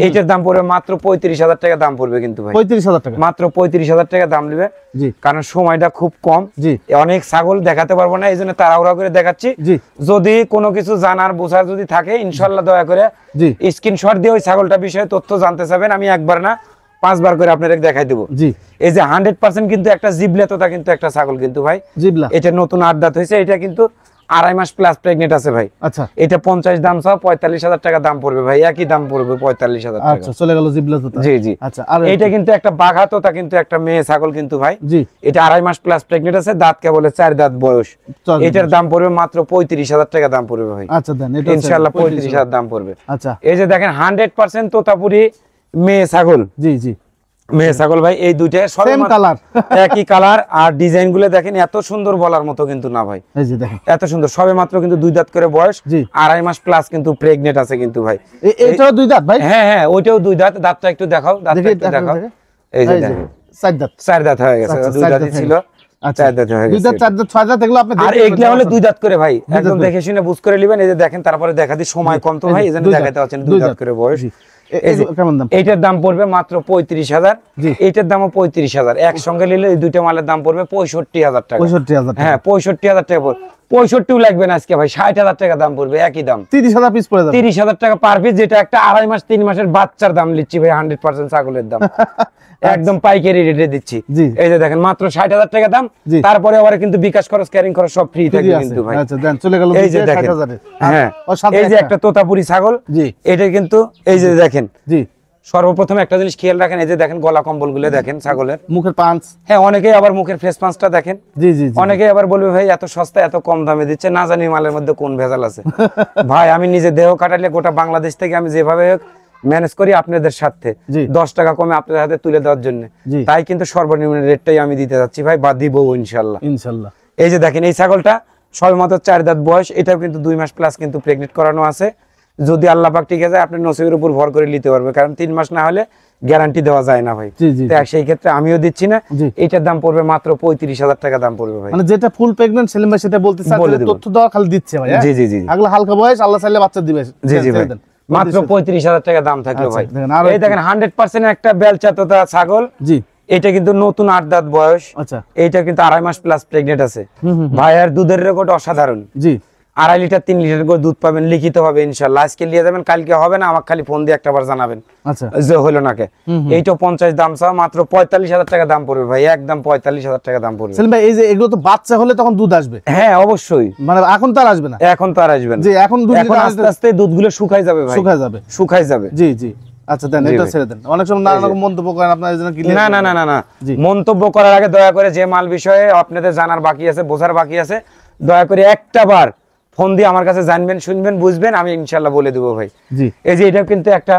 এইটার দাম পড়বে মাত্র 35,000 টাকা দাম পড়বে কিন্তু ভাই, 35,000 টাকা মাত্র 35,000 টাকা দাম নেবে। জি কারণ সময়টা খুব কম, জি অনেক ছাগল দেখাতে পারবো না, এই জন্য তাড়াহুড়া করে দেখাচ্ছি। জি যদি কোনো কিছু জানার বোঝার যদি থাকে ইনশাআল্লাহ দয়া করে জি স্ক্রিনশট দিয়ে ওই ছাগলটা বিষয়ে তথ্য জানতে চাবেন, আমি একবার না 5 বার করে আপনাদের দেখাই দেবো। জি এই যে 100% কিন্তু একটা জিবলেততা কিন্তু একটা ছাগল কিন্তু ভাই, জিবলা। এটা নতুন 8 দাঁত হয়েছে, এটা কিন্তু 2.5 মাস প্লাস প্রেগনেন্ট আছে ভাই। আচ্ছা এটা 50 দাম চাও, 45,000 টাকা দাম পড়বে ভাই, একই দাম পড়বে 45,000 টাকা। আচ্ছা চলে গেল জিবলা তো। জি জি আচ্ছা আর এটা কিন্তু একটা বাঘাতোতা কিন্তু একটা মেয়ে ছাগল কিন্তু ভাই। জি এটা 2.5 মাস প্লাস প্রেগনেন্ট আছে, দাঁত কেবল 4 দাঁত বয়স। এটার দাম পড়বে মাত্র 35,000 টাকা দাম পড়বে ভাই। আচ্ছা দেন, এটা ইনশাআল্লাহ 35,000 দাম পড়বে। আচ্ছা এই যে দেখেন 100% তোতাপুরি মেয়ে ছাগল, জি জি মেয়ে ছাগল ভাই, এই দুইটা সেম কালার, একই কালার, আর ডিজাইন গুলো দেখেন এত সুন্দর বলার মতো কিন্তু না ভাই, এই যে দেখেন এত সুন্দর। সবে মাত্র কিন্তু 2 দাঁত করে বয়স, জি 2.5 মাস প্লাস কিন্তু প্রেগনেন্ট আছে কিন্তু ভাই। এইটাও 2 দাঁত ভাই? হ্যাঁ হ্যাঁ ওইটাও 2 দাঁত। দাঁতটা একটু দেখাও, দাঁতটা একটু দেখাও। এই যে দেখেন 4 দাঁত, 4 দাঁত হয়ে গেছে, 2 দাঁতই ছিল, 4 দাঁত হয়ে 2 গেছে। দাঁত 4 দাঁত 6 দাঁত এগুলো আপনি আর এগুলা হলো 2 দাঁত করে ভাই, একদম দেখে শুনে বুঝ করে নেবেন। এই যে দেখেন, তারপরে দেখা দিই সময় কম তো ভাই, এজন্য দেখাতে হচ্ছে 2 দাঁত করে বয়স। কেমন দাম? এইটার দাম পড়বে মাত্র 35,000, এইটার দামও 35,000। একসঙ্গে নিলে এই দুইটা মালের দাম পড়বে 65,000 টাকা। 65,000 হ্যাঁ 65,000 টাকা পড়বে। 65ও লাগবে না আজকে ভাই, 60,000 টাকা দাম পড়বে, একই দাম 30,000 পিস পড়ে যাবে। 30,000 টাকা পার পিস, যেটা একটা 2.5 মাস 3 মাসের বাচ্চার দাম লিচ্ছি ভাই, 100% ছাগলের দাম একদম পাইকারি রেটে দিচ্ছি। এই যে দেখেন মাত্র 60,000 টাকা দাম, তারপরে আবার কিন্তু বিকাশ খরচ ক্যারিং খরচ সব ফ্রি থাকবে কিন্তু ভাই। আচ্ছা দেন, চলে গেল এই যে দেখেন, 60,000 হ্যাঁ এই যে একটা তোতাপুরি ছাগল, জি এটা কিন্তু এই যে দেখেন, জি সর্বপ্রথম একটা জিনিস খেয়াল রাখেন, এই যে দেখেন গলা কম্বল গুলো দেখেন ছাগলের, মুখের পাঁচ। হ্যাঁ অনেকেই আবার মুখের ফেস পাঁচটা দেখেন, জি জি অনেকেই আবার বলবে ভাই এত সস্তা এত কম দামে দিচ্ছে, না জানি মালের মধ্যে কোন ভেজাল আছে। ভাই আমি নিজে দেহ কাটালে গোটা বাংলাদেশ থেকে আমি যেভাবে ম্যানেজ করি আপনাদের সাথে 10 টাকা কমে আপনাদের হাতে তুলে দেওয়ার জন্য, তাই কিন্তু সর্বনিম্ন রেটটাই আমি দিতে যাচ্ছি ভাই, বা দিব ইনশাল্লাহ ইনশাল্লাহ। এই যে দেখেন এই ছাগলটা সবেমাত্র 4 দাঁত বয়স, এটাও কিন্তু 2 মাস প্লাস কিন্তু প্রেগনেন্ট করানো আছে। যদি আল্লাহ পাক ঠিক আছে আপনি নসিবের উপর ভর করে নিতে পারবে, কারণ 3 মাস না হলে গ্যারান্টি দেওয়া যায় না ভাই। সেই ক্ষেত্রে আমিও দিচ্ছি না, এটার দাম পড়বে মাত্র 35,000 টাকা দাম পড়বে ভাই। মানে যেটা ফুল প্রেগন্যান্ট সেলিম ভাই সেটা বলতে চাচ্ছেন, তথ্য দেওয়া খালি দিচ্ছে ভাই। জি জি জি আগলা হালকা বয়স, আল্লাহ চাইলে বাচ্চা দিবে। জি জি ভাই, মাত্র 35,000 টাকা দাম থাকলো ভাই। এই দেখেন 100% একটা বেলচা তোতা ছাগল, জি এটা কিন্তু নতুন 8 দাঁত বয়স। আচ্ছা এটা কিন্তু 2.5 মাস প্লাস প্রেগনেন্ট আছে ভাই, আর দুধের রেকর্ড অসাধারণ। জি 2.5 লিটার 3 লিটার করে দুধ পাবেন লিখিত হবে ইনশাআল্লাহ। আজকে নিয়ে যাবেন, কালকে হবে না, আমাকে খালি ফোন দিয়ে একটাবার জানাবেন আচ্ছা যে হলো নাকে। এইটা 50 দাম চাও, মাত্র 45,000 টাকা দাম পড়বে ভাই, একদম 45,000 টাকা দাম পড়বে। সেলিম ভাই এই যে এগুলো তো বাচ্চা হলে তখন দুধ আসবে? হ্যাঁ অবশ্যই, মানে এখন তো আর আসবে না? এখন তো আর আসবে না, জি এখন দুধ আস্তে আস্তে দুধগুলো শুকায় যাবে ভাই, শুকায় যাবে। জি জি আচ্ছা দেন, এটা ছেড়ে দেন। অনেক সময় নানা রকম মন্তব্য করেন আপনারা, এর জন্য ক্লিয়ার না না না না না মন্তব্য করার আগে দয়া করে যে মাল বিষয়ে আপনাদের জানার বাকি আছে, বোঝার বাকি আছে, দয়া করে একটা বার ফোন দিয়ে আমার কাছে জানবেন, শুনবেন, বুঝবেন, আমি ইনশাআল্লাহ বলে দেবো ভাই। জি এই যে এটা কিন্তু একটা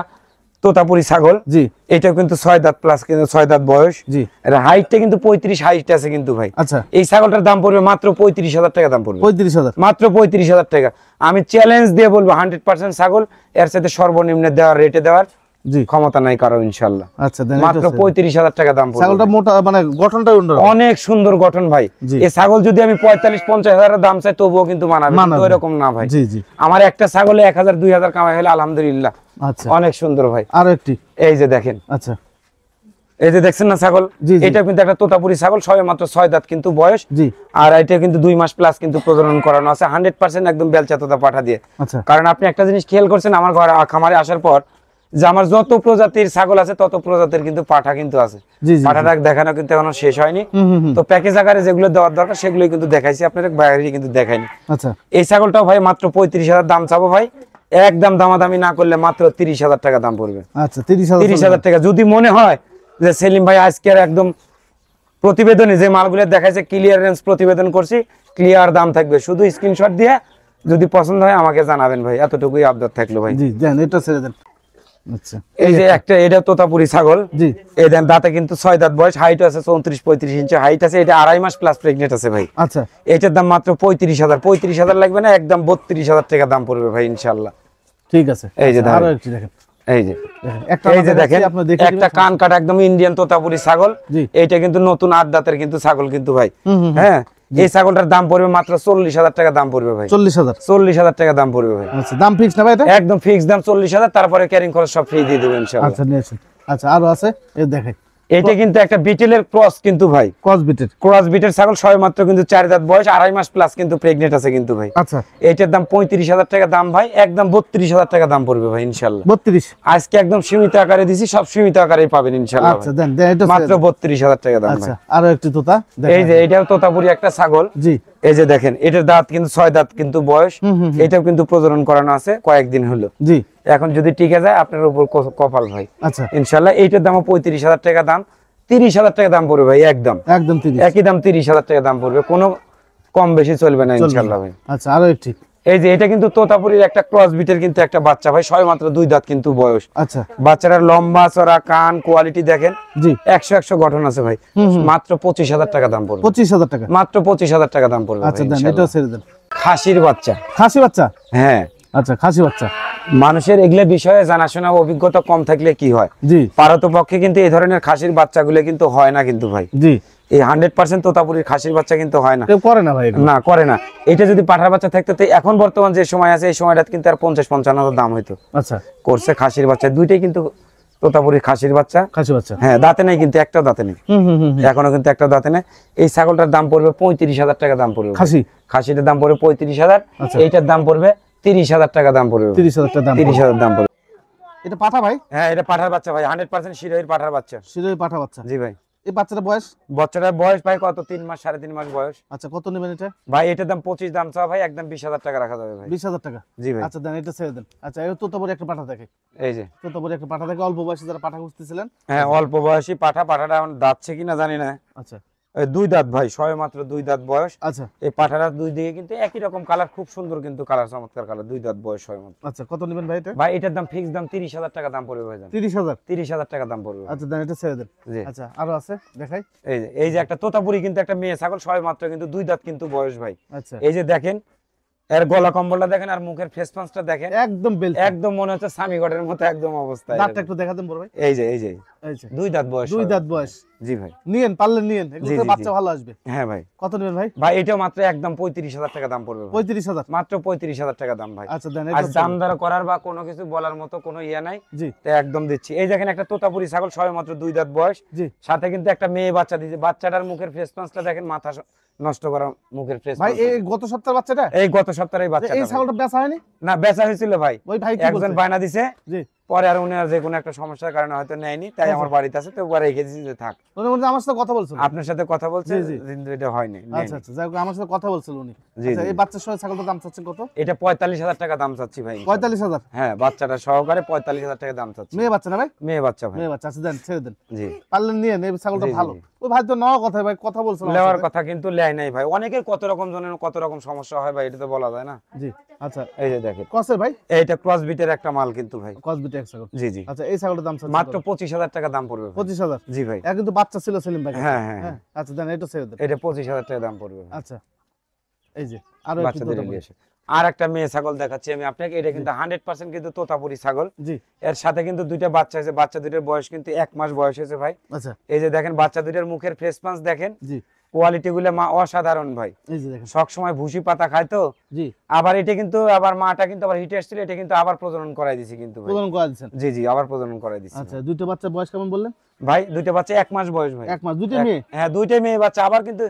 তোতাপুরি ছাগল, জি এটাও কিন্তু 6 দাঁত প্লাস, কিন্তু 6 দাঁত বয়স। জি এর হাইটটা কিন্তু 35 হাইট আছে কিন্তু ভাই। আচ্ছা এই ছাগলটার দাম পড়বে মাত্র 35,000 টাকা দাম পড়বে। 35,000 মাত্র 35,000 টাকা। আমি চ্যালেঞ্জ দিয়ে বলবো 100% ছাগল এর সাথে সর্বনিম্ন দেওয়ার রেটে দেওয়ার জি ক্ষমতা নাই কারো ইনশাআল্লাহ। আচ্ছা দেন, মাত্র 35,000 টাকা দাম পড়বে। ছাগলটা মোটা মানে গঠনটা অনেক সুন্দর গঠন ভাই। জি। এই ছাগল যদি আমি 45-50 হাজার দাম চাই তবুও কিন্তু মানাবে, কিন্তু এরকম না ভাই। জি জি, আমার একটা ছাগলে 1000-2000 কামাই হলে আলহামদুলিল্লাহ। আচ্ছা অনেক সুন্দর ভাই। আরো একটি, এই যে দেখেন, আচ্ছা এই যে দেখছেন না ছাগল, জি, জি। এটা কিন্তু একটা তোতাপুরি ছাগল, সবে মাত্র 6 দাঁত কিন্তু বয়স। জি আর এটা কিন্তু 2 মাস প্লাস কিন্তু প্রজনন করানো আছে 100% একদম বেলচা তোতা পাঠা দিয়ে। আচ্ছা কারণ আপনি একটা জিনিস খেয়াল করছেন আমার ঘরে খামারে আসার পর, যে আমার যত প্রজাতির ছাগল আছে তত প্রজাতির কিন্তু পাঠা কিন্তু আছে। জি জি, পাঠাটা দেখানো কিন্তু এখনো শেষ হয়নি। হুম। তো প্যাকেজ আকারে যেগুলো দেওয়ার দরকার সেগুলোই কিন্তু দেখাইছি আপনাদের, বাইরে কিন্তু দেখাইনি। আচ্ছা এই ছাগলটাও ভাই মাত্র 35,000 দাম চাবো ভাই, একদম দামাদামি না করলে মাত্র 30,000 টাকা দাম পড়বে। আচ্ছা 30,000 30,000 টাকা। যদি মনে হয় যে সেলিম ভাই আজকের একদম প্রতিবেদনে যে মালগুলো দেখাইছে ক্লিয়ারেন্স প্রতিবেদন করছি, ক্লিয়ার দাম থাকবে, শুধু স্ক্রিনশট দিয়ে যদি পছন্দ হয় আমাকে জানাবেন ভাই, এতটুকুই আবদার থাকলো ভাই। জি দেন, এটা ছেড়ে দেন। আচ্ছা এই যে একটা, এটা তোতাপুরি ছাগল। জি এই দেন দাঁতে কিন্তু 6 দাঁত বয়স, হাইট আছে 34-35 ইঞ্চি হাইট আছে, এটা 2.5 মাস প্লাস প্রেগনেন্ট আছে ভাই। আচ্ছা এটার দাম মাত্র 35,000। 35,000 লাগবে না, একদম 32,000 টাকা দাম পড়বে ভাই ইনশাআল্লাহ। ঠিক আছে, এই যে আরো দেখেন, একটি দেখেন, এই যে একটা এই যে দেখেন, আপনি দেখে একটা কান কাটা একদম ইন্ডিয়ান তোতাপুরি ছাগল। জি। এইটা কিন্তু নতুন 8 দাঁতের কিন্তু ছাগল কিন্তু ভাই। হুম। হ্যাঁ, এই ছাগলটার দাম পড়বে মাত্র 40,000 টাকা দাম পড়বে ভাই। 40,000 40,000 টাকা দাম পড়বে ভাই। আচ্ছা দাম ফিক্স না ভাই এটা? একদম ফিক্স দাম 40,000, তারপরে ক্যারিং খরচ সব ফ্রি দিয়ে দেবেন ইনশাআল্লাহ। আচ্ছা নিয়েছেন। আচ্ছা আরো আছে, এই দেখাই, এটা কিন্তু একটা বিটেলের ক্রস কিন্তু ভাই, ক্রস বিটের। ক্রস বিটের ছাগল, সবে মাত্র কিন্তু 4 দাঁত বয়স, 2.5 মাস প্লাস কিন্তু প্রেগনেন্ট আছে কিন্তু ভাই। আচ্ছা এইটার দাম 35,000 টাকা দাম ভাই, একদম 32,000 টাকা দাম পড়বে ভাই ইনশাআল্লাহ। 32। আজকে একদম সীমিত আকারে দিছি, সব সীমিত আকারেই পাবেন ইনশাআল্লাহ আচ্ছা ভাই। দেন দেন, এটা মাত্র 32,000 টাকা দাম ভাই। আচ্ছা আরো একটি তোতা এই যে এটাও তোতাপুরি একটা ছাগল। জি এই যে দেখেন, এটার দাঁত কিন্তু 6 দাঁত কিন্তু বয়স, এটাও কিন্তু প্রজনন করানো আছে কয়েকদিন হলো। জি এখন যদি টিকে যায় আপনার উপর কপাল ভাই আচ্ছা ইনশাআল্লাহ। এইটার দামও 35,000 টাকা দাম, 30,000 টাকা দাম পড়বে ভাই, একদম একদম 30। একই দাম 30,000 টাকা দাম পড়বে, কোনো কম বেশি চলবে না ইনশাআল্লাহ ভাই। আচ্ছা আরো একটি, এই যে এটা কিন্তু তোতাপুরির একটা ক্রস বিটের কিন্তু একটা বাচ্চা ভাই, সবে মাত্র 2 দাঁত কিন্তু বয়স। আচ্ছা বাচ্চাটার লম্বা চড়া কান কোয়ালিটি দেখেন, জি 100 গঠন আছে ভাই। মাত্র 25,000 টাকা দাম পড়বে, 25,000 টাকা। মাত্র 25,000 টাকা দাম পড়বে আচ্ছা ভাই দেন, ইনশাআল্লাহ। এটাও ছেড়ে দেন। খাসির বাচ্চা, খাসি বাচ্চা, হ্যাঁ। আচ্ছা খাসি বাচ্চা, মানুষের এগুলো বিষয়ে জানাশোনা অভিজ্ঞতা কম থাকলে কি হয়, জি পারতপক্ষে কিন্তু এই ধরনের খাসির বাচ্চাগুলো কিন্তু হয় না কিন্তু ভাই। জি, এই 100% তোতাপুরির খাসির বাচ্চা কিন্তু হয় না, কেউ করে না ভাই এগুলো। না করে না। এটা যদি পাঠার বাচ্চা থাকতো, তো এখন বর্তমান যে সময় আছে এই সময়টা কিন্তু আর 50-55 হাজার দাম হইতো। আচ্ছা করছে খাসির বাচ্চা, দুইটাই কিন্তু তোতাপুরির খাসির বাচ্চা। খাসি বাচ্চা, হ্যাঁ, দাঁতে নাই কিন্তু, একটাও দাঁতে নেই এখনো, কিন্তু একটা দাঁতে নেই। এই ছাগলটার দাম পড়বে 35,000 টাকা দাম পড়বে খাসি, খাসিটার দাম পড়বে 35,000। আচ্ছা। এইটার দাম পড়বে 30,000 টাকা দাম পড়বে, 30,000 টাকা দাম। 30,000 দাম পড়বে। এটা পাঠা ভাই? হ্যাঁ, এটা পাঠার বাচ্চা ভাই, 100% শিরোহির পাঠার বাচ্চা। শিরোই পাঠা বাচ্চা। জি ভাই। এই বাচ্চাটা বয়স? বাচ্চাটার বয়স ভাই কত, 3 মাস 3.5 মাস বয়স। আচ্ছা কত নেবেন এটা? ভাই এটার দাম 25 দাম চাও ভাই, একদম 20,000 টাকা রাখা যাবে ভাই। 20,000 টাকা। জি ভাই। আচ্ছা দেন, এটা ছেড়ে দেন। আচ্ছা এটা তোতাপুরি একটা পাঠা দেখে, এই যে তোতাপুরি একটা পাঠা দেখে, অল্প বয়সে যারা পাঠা খুঁজতেছিলেন। হ্যাঁ, অল্প বয়সী পাঠা, পাঠাটা এখন দাঁতছে কিনা জানি না। আচ্ছা 2 দাঁত ভাই, সবে মাত্র 2 দাঁত বয়স। আচ্ছা এই পাঠাটার দুই দিকে কিন্তু একই রকম কালার, খুব সুন্দর কিন্তু কালার, চমৎকার কালার, 2 দাঁত বয়স সবে মাত্র। আচ্ছা কত নেবেন ভাই এটা? ভাই এটার দাম ফিক্স দাম 30,000 টাকা দাম পড়বে ভাই। 30,000। 30,000 টাকা দাম পড়বে। আচ্ছা দেন, এটা ছেড়ে দেন। জি। আচ্ছা আরো আছে দেখাই। এই যে একটা তোতাপুরি কিন্তু একটা মেয়ে ছাগল, সবে মাত্র কিন্তু 2 দাঁত কিন্তু বয়স ভাই। আচ্ছা এই যে দেখেন, এর গলা কম্বলটা দেখেন আর মুখের ফেস পাঁচটা দেখেন, একদম বেল, একদম মনে হচ্ছে স্বামীগড়ের মতো একদম অবস্থা। দাঁতটা একটু দেখা দেন বড় ভাই। এই যে এই যে 2 দাঁত বয়স, 2 দাঁত বয়স। জি ভাই। নিয়েন, পারলে নিয়েন, এগুলো জি, তো জি, বাচ্চা জি। ভালো আসবে। হ্যাঁ ভাই। কত নেবেন ভাই? ভাই এটাও মাত্র একদম 35,000 টাকা দাম পড়বে ভাই। 35,000। মাত্র 35,000 টাকা দাম ভাই। আচ্ছা দেন, আজ এটা দাম দর করার বা কোনো কিছু বলার মতো কোনো ইয়া নাই, জি তো একদম দিচ্ছি। এই দেখেন একটা তোতাপুরি ছাগল, সবে মাত্র 2 দাঁত বয়স, জি সাথে কিন্তু একটা মেয়ে বাচ্চা দিয়েছে। বাচ্চাটার মুখের ফেস পাঁচটা দেখেন, মাথা নষ্ট করা মুখের ফেস। ভাই এই গত সপ্তাহের বাচ্চাটা? এই গত সপ্তাহে এই বাচ্চাটা, ছাগলটা বেচা হয়নি? না বেচা হয়েছিল ভাই, ওই ভাই কি একজন বলছে? বায়না দিছে, জি পরে আর উনি আর যে কোনো একটা সমস্যার কারণে হয়তো নেয়নি, তাই আমার বাড়িতে আছে, তো পরে রেখে দিয়েছি যে থাক। উনি বলছে আমার সাথে কথা বলছিল। আপনার সাথে কথা বলছে, জি, জি। কিন্তু এটা হয়নি, আচ্ছা নেয়নি। আচ্ছা, যাই হোক আমার সাথে কথা বলছিল উনি। জি, আচ্ছা জি। এই বাচ্চার সহ ছাগলটার দাম চাচ্ছেন কত? এটা 45,000 টাকা দাম চাচ্ছি ভাই। 45,000। হ্যাঁ, বাচ্চাটা সহকারে 45,000 টাকা দাম চাচ্ছি। মেয়ে বাচ্চা না ভাই? মেয়ে বাচ্চা ভাই। মেয়ে বাচ্চা। আচ্ছা দেন, ছেড়ে দেন। জি। পারলে নিয়েন, এই ছাগলটা জি, জি, ভালো। জি। ওই ভাই তো নেওয়া কথা ভাই, কথা বলছিল আমার লেওয়ার সাথে। কথা কিন্তু লেয় নাই ভাই। অনেকের কত রকম জনের কত রকম সমস্যা হয় ভাই, এটা তো বলা যায় না। জি আচ্ছা এই যে দেখেন, কসে ভাই? এইটা ক্রস বিটের একটা মাল কিন্তু ভাই। কসবিটা এক ছাগল। জি জি। আচ্ছা এই ছাগলটার দাম চাচ্ছেন মাত্র 25,000 টাকা দাম পড়বে ভাই। 25,000। জি ভাই। এর কিন্তু বাচ্চা ছিল সেলিম ভাই। হ্যাঁ, হ্যাঁ, হ্যাঁ আচ্ছা দেন, এটা ছেড়ে দেন। এটা 25,000 টাকা দাম পড়বে ভাই। আচ্ছা এই যে আরো একটু বাচ্চাদের তোতাপুরি। নিয়ে এসে আর একটা মেয়ে ছাগল দেখাচ্ছি আমি আপনাকে, এটা কিন্তু 100% কিন্তু তোতাপুরি ছাগল। জি। এর সাথে কিন্তু দুইটা বাচ্চা হয়েছে, বাচ্চা দুইটার বয়স কিন্তু 1 মাস বয়স হয়েছে ভাই। আচ্ছা। এই যে দেখেন বাচ্চা দুইটার মুখের ফেস পাঁচ দেখেন, জি। কোয়ালিটি গুলো মা অসাধারণ ভাই। এই যে দেখেন সব সময় ভুসি পাতা খায় তো। জি। আবার এটা কিন্তু আবার মাটা কিন্তু আবার হিটে আসছিল, এটা কিন্তু আবার প্রজনন করাই দিছি কিন্তু ভাই। প্রজনন করা দিচ্ছেন? জি জি, আবার প্রজনন করাই দিছি। আচ্ছা, দুইটা বাচ্চা বয়স কেমন বললেন ভাই? দুইটা বাচ্চা 1 মাস বয়স ভাই। 1 মাস, দুইটা মেয়ে? হ্যাঁ, দুইটাই মেয়ে বাচ্চা, আবার কিন্তু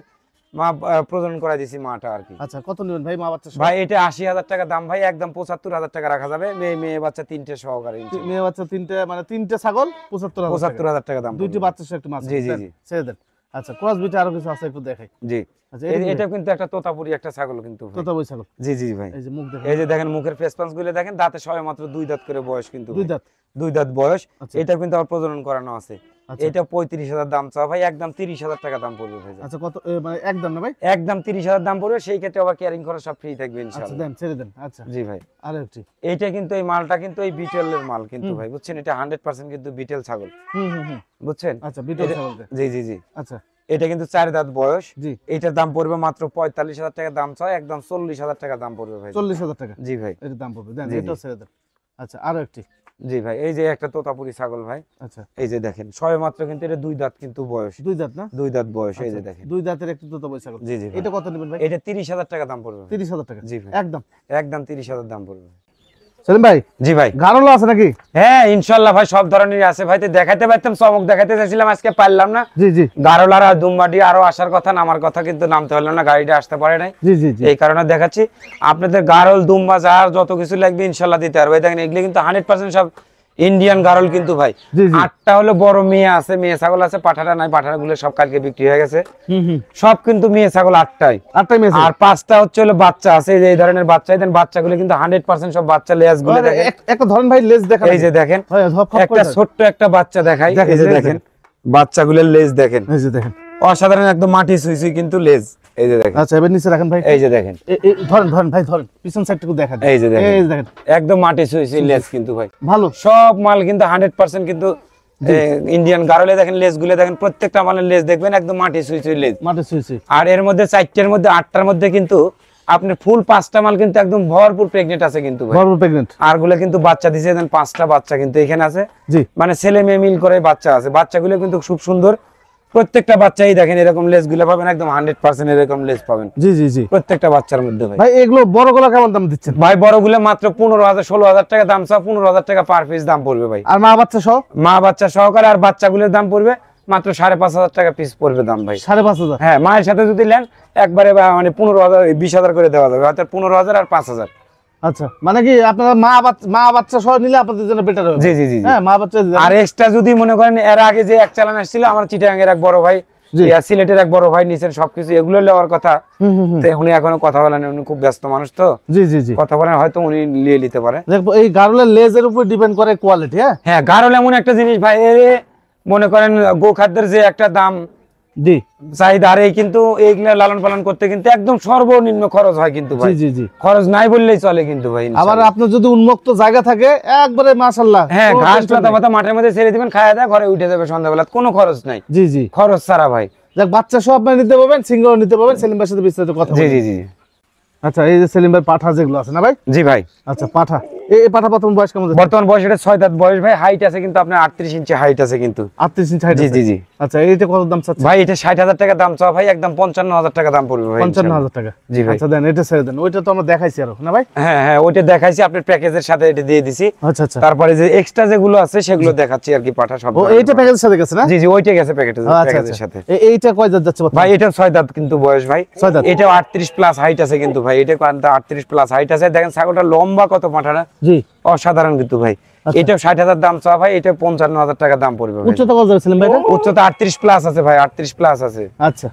মা প্রজনন করাই দিছি মাটা আর কি। আচ্ছা, কত নেবেন ভাই মা বাচ্চা সহ? ভাই এটা 80,000 টাকা দাম ভাই, একদম 75,000 টাকা রাখা যাবে। মেয়ে বাচ্চা 3টে সহকারে। মেয়ে বাচ্চা 3টে, মানে 3টে ছাগল 75,000 টাকা দাম। দুইটি বাচ্চা সহ একটু মাছ। জি জি জি। ছেড়ে দেন। আচ্ছা, ক্রস বিটে আরো কিছু আছে একটু দেখাই। জি। আচ্ছা, এটা কিন্তু একটা তোতাপুরি একটা ছাগল কিন্তু ভাই। তোতাপুরি ছাগল। জি জি ভাই। এই যে মুখ দেখেন, এই যে দেখেন মুখের ফেস পাঁচ গুলো দেখেন, দাঁতে সবে মাত্র 2 দাঁত করে বয়স কিন্তু। 2 দাঁত? 2 দাঁত বয়স। আচ্ছা। এটা কিন্তু আবার প্রজনন করানো আছে। আচ্ছা। এটা 35,000 দাম চাও ভাই, একদম 30,000 টাকা দাম পড়বে ভাই। আচ্ছা, কত মানে একদম না ভাই? একদম 30,000 দাম পড়বে, সেই ক্ষেত্রে আবার কেয়ারিং খরচ সব ফ্রি থাকবে আচ্ছা, ইনশাআল্লাহ। দেন, ছেড়ে দেন। আচ্ছা। জি ভাই। আরো একটি। এইটা কিন্তু এই মালটা কিন্তু এই বিটেলের মাল কিন্তু ভাই, বুঝছেন? এটা 100% কিন্তু বিটেল ছাগল, হুম। বুঝছেন? আচ্ছা, বিটল এটা- ছাগল। জি জি জি। আচ্ছা। এটা কিন্তু 4 দাঁত বয়স। জি। এটার দাম পড়বে মাত্র 45,000 টাকা দাম চাও, একদম 40,000 টাকা দাম পড়বে ভাই। 40,000 টাকা? জি ভাই। এর দাম পড়বে, দেন জি, জি। এটাও ছেড়ে দেন। আচ্ছা, আরো একটি। জি ভাই, এই যে একটা তোতাপুরি ছাগল ভাই। আচ্ছা। এই যে দেখেন সবে মাত্র কিন্তু এটা 2 দাঁত কিন্তু বয়স। 2 দাঁত না? 2 দাঁত বয়স। এই যে আচ্ছা, দেখেন 2 দাঁতের একটি তোতাপুরি ছাগল। জি জি ভাই। এটা কত নেবেন ভাই? এটা 30,000 টাকা দাম পড়বে ভাই। 30,000 টাকা? জি ভাই। একদম? একদম 30,000 দাম পড়বে। সেলিম ভাই, জি ভাই। গারলো আছে নাকি? হ্যাঁ ইনশাআল্লাহ ভাই, সব ধরনেরই আছে ভাই। তো দেখাতে পারতাম, চমক দেখাতে চাইছিলাম, আজকে পারলাম না। জি জি। গারোলার আর দুমবাডি আরো আসার কথা, নামার কথা, কিন্তু নামতে হলো না, গাড়িটা আসতে পারে নাই। জি জি জি। এই কারণে দেখাচ্ছি আপনাদের। গারল দুম্বা যার যত কিছু লাগবে ইনশাআল্লাহ দিতে পারবে। দেখেন এগুলো কিন্তু 100% সব ইন্ডিয়ান গারল কিন্তু ভাই। জি জি। 8টা হলো বড় মেয়ে আছে, মেয়ে ছাগল আছে, পাঠাটা নাই, পাঠাটা গুলো সব কালকে বিক্রি হয়ে গেছে। হুম। সব কিন্তু মেয়ে ছাগল 8টাই। 8টাই মেয়ে ছাগল? আর 5টা হচ্ছে হলো বাচ্চা আছে, এই যে এই ধরনের বাচ্চা। দেন বাচ্চাগুলো কিন্তু 100% সব বাচ্চা, লেজ গুলো দেখেন। একটা ধরেন ভাই, লেজ দেখা। এই যে দেখেন ভাই ধপ ধপ একটা করে ছোট্ট একটা বাচ্চা দেখাই। দেখেন, এই যে লেজ দেখেন বাচ্চাগুলোর লেজ দেখেন, এই যে দেখেন অসাধারণ, একদম মাটি সুইসুই কিন্তু লেজ। এই যে দেখেন। আচ্ছা, এবার নিচে রাখেন ভাই। এই যে দেখেন, ধরেন ভাই, ধরেন পিছন সাইডটুকু দেখা দেন। এই যে দেখেন, এই যে দেখেন, একদম মাটি সুইসুই লেজ কিন্তু ভাই। ভালো সব মাল কিন্তু 100% কিন্তু ইন্ডিয়ান গারলে। দেখেন লেজ গুলো দেখেন, প্রত্যেকটা মালের লেজ দেখবেন একদম মাটি সুইসুই লেজ। মাঠে শুয়েছে। আর এর মধ্যে 4টার মধ্যে 8টার মধ্যে কিন্তু আপনার ফুল 5টা মাল কিন্তু একদম ভরপুর প্রেগনেন্ট আছে কিন্তু ভাই। ভরপুর প্রেগন্যান্ট। আর গুলো কিন্তু বাচ্চা দিছে, দেন 5টা বাচ্চা কিন্তু এখানে আছে। জি। মানে ছেলে মেয়ে মিল করে বাচ্চা আছে। বাচ্চাগুলো কিন্তু খুব সুন্দর, প্রত্যেকটা বাচ্চাই দেখেন এরকম লেজ গুলো পাবেন, একদম 100% এরকম লেজ পাবেন জি জি জি। প্রত্যেকটা বাচ্চার মধ্যে ভাই। ভাই এগুলো বড়গুলো কেমন দাম দিচ্ছেন? ভাই বড়গুলো মাত্র 15,000 16,000 টাকা দাম চাও, 15,000 টাকা পার পিস দাম পড়বে ভাই। আর মা বাচ্চা সহ? মা বাচ্চা সহকারে। আর বাচ্চাগুলোর দাম পড়বে মাত্র 5,500 টাকা পিস পড়বে দাম ভাই। 5,500? হ্যাঁ, মায়ের সাথে যদি নেন একবারে মানে 15,000 20,000 করে দেওয়া যাবে, অর্থাৎ 15,000 আর 5,000। আচ্ছা, মানে কি আপনারা মা বাচ্চা সহ নিলে আপনাদের জন্য বেটার হবে? জি জি জি। হ্যাঁ, মা বাচ্চা। আর এক্সট্রা যদি মনে করেন, এর আগে যে এক চালান আসছিল আমার চিটাগাং এর এক বড় ভাই, সিলেটের এক বড় ভাই, নিচের সবকিছু এগুলো নেওয়ার কথা। তো উনি এখনো কথা বলেন, উনি খুব ব্যস্ত মানুষ তো। জি জি জি। কথা বলেন, হয়তো উনি নিয়ে নিতে পারে। দেখবো এই গারলের লেজের উপর ডিপেন্ড করে কোয়ালিটি। হ্যাঁ হ্যাঁ, গারল এমন একটা জিনিস ভাই, মনে করেন গোখাদ্যের যে একটা দাম জি চাহিদা, আর এই কিন্তু এইগুলা লালন পালন করতে কিন্তু একদম সর্বনিম্ন খরচ হয় কিন্তু ভাই। জি জি জি। খরচ নাই বললেই চলে কিন্তু ভাই। আবার আপনার যদি উন্মুক্ত জায়গা থাকে একবারে মাশাআল্লাহ, হ্যাঁ, ঘাস পাতা পাতা মাঠের মধ্যে ছেড়ে দিবেন, খাওয়া দাওয়া, ঘরে উঠে যাবে সন্ধ্যাবেলা, কোনো খরচ নাই। জি জি। খরচ ছাড়া ভাই। যাক, বাচ্চা সব আপনি নিতে পারবেন, সিঙ্গেল নিতে পারবেন। সেলিম ভাইয়ের সাথে বিস্তারিত কথা জি বলবো। জি জি। আচ্ছা, এই যে সেলিম ভাই পাঠা যেগুলো আছে না ভাই? জি ভাই। আচ্ছা, পাঠা এই পাঠা প্রথম বয়স কেমন? বর্তমান বয়স এটা 6 দাঁত বয়স ভাই। হাইট আছে কিন্তু আপনার 38 ইঞ্চি হাইট আছে কিন্তু। 38 ইঞ্চি হাইট? জি জি জি। আচ্ছা, এইটা কত দাম চাচ্ছেন ভাই? এটা 60,000 টাকা দাম চাও ভাই, একদম 55,000 টাকা দাম পড়বে ভাই। 55,000 টাকা? জি ভাই। আচ্ছা, দেন এটা ছেড়ে দেন। ওইটা তো আমরা দেখাইছি আরো না ভাই? হ্যাঁ হ্যাঁ, ওইটা দেখাইছি, আপনার প্যাকেজের সাথে এটা দিয়ে দিছি। আচ্ছা আচ্ছা। তারপরে যে এক্সট্রা যেগুলো আছে সেগুলো দেখাচ্ছি আর কি, পাঠা সব। ও, এইটা প্যাকেজের সাথে গেছে না? জি জি, ওইটা গেছে আচ্ছা প্যাকেজের আচ্ছা। সাথে। এইটা কয় দাঁত যাচ্ছে ভাই? এটা 6 দাঁত কিন্তু বয়স ভাই। 6 দাঁত? এটাও 38 প্লাস হাইট আছে কিন্তু ভাই। এটা 38 প্লাস হাইট আছে। দেখেন ছাগলটা লম্বা কত, পাঠাটা জি অসাধারণ কিন্তু ভাই। এটা 60,000 দাম চাওয়া ভাই, এটা 55,000 টাকা দাম পড়বে ভাই। উচ্চতা কত যাবে সেলিম ভাই? উচ্চতা 38 প্লাস আছে ভাই, 38 প্লাস আছে। আচ্ছা,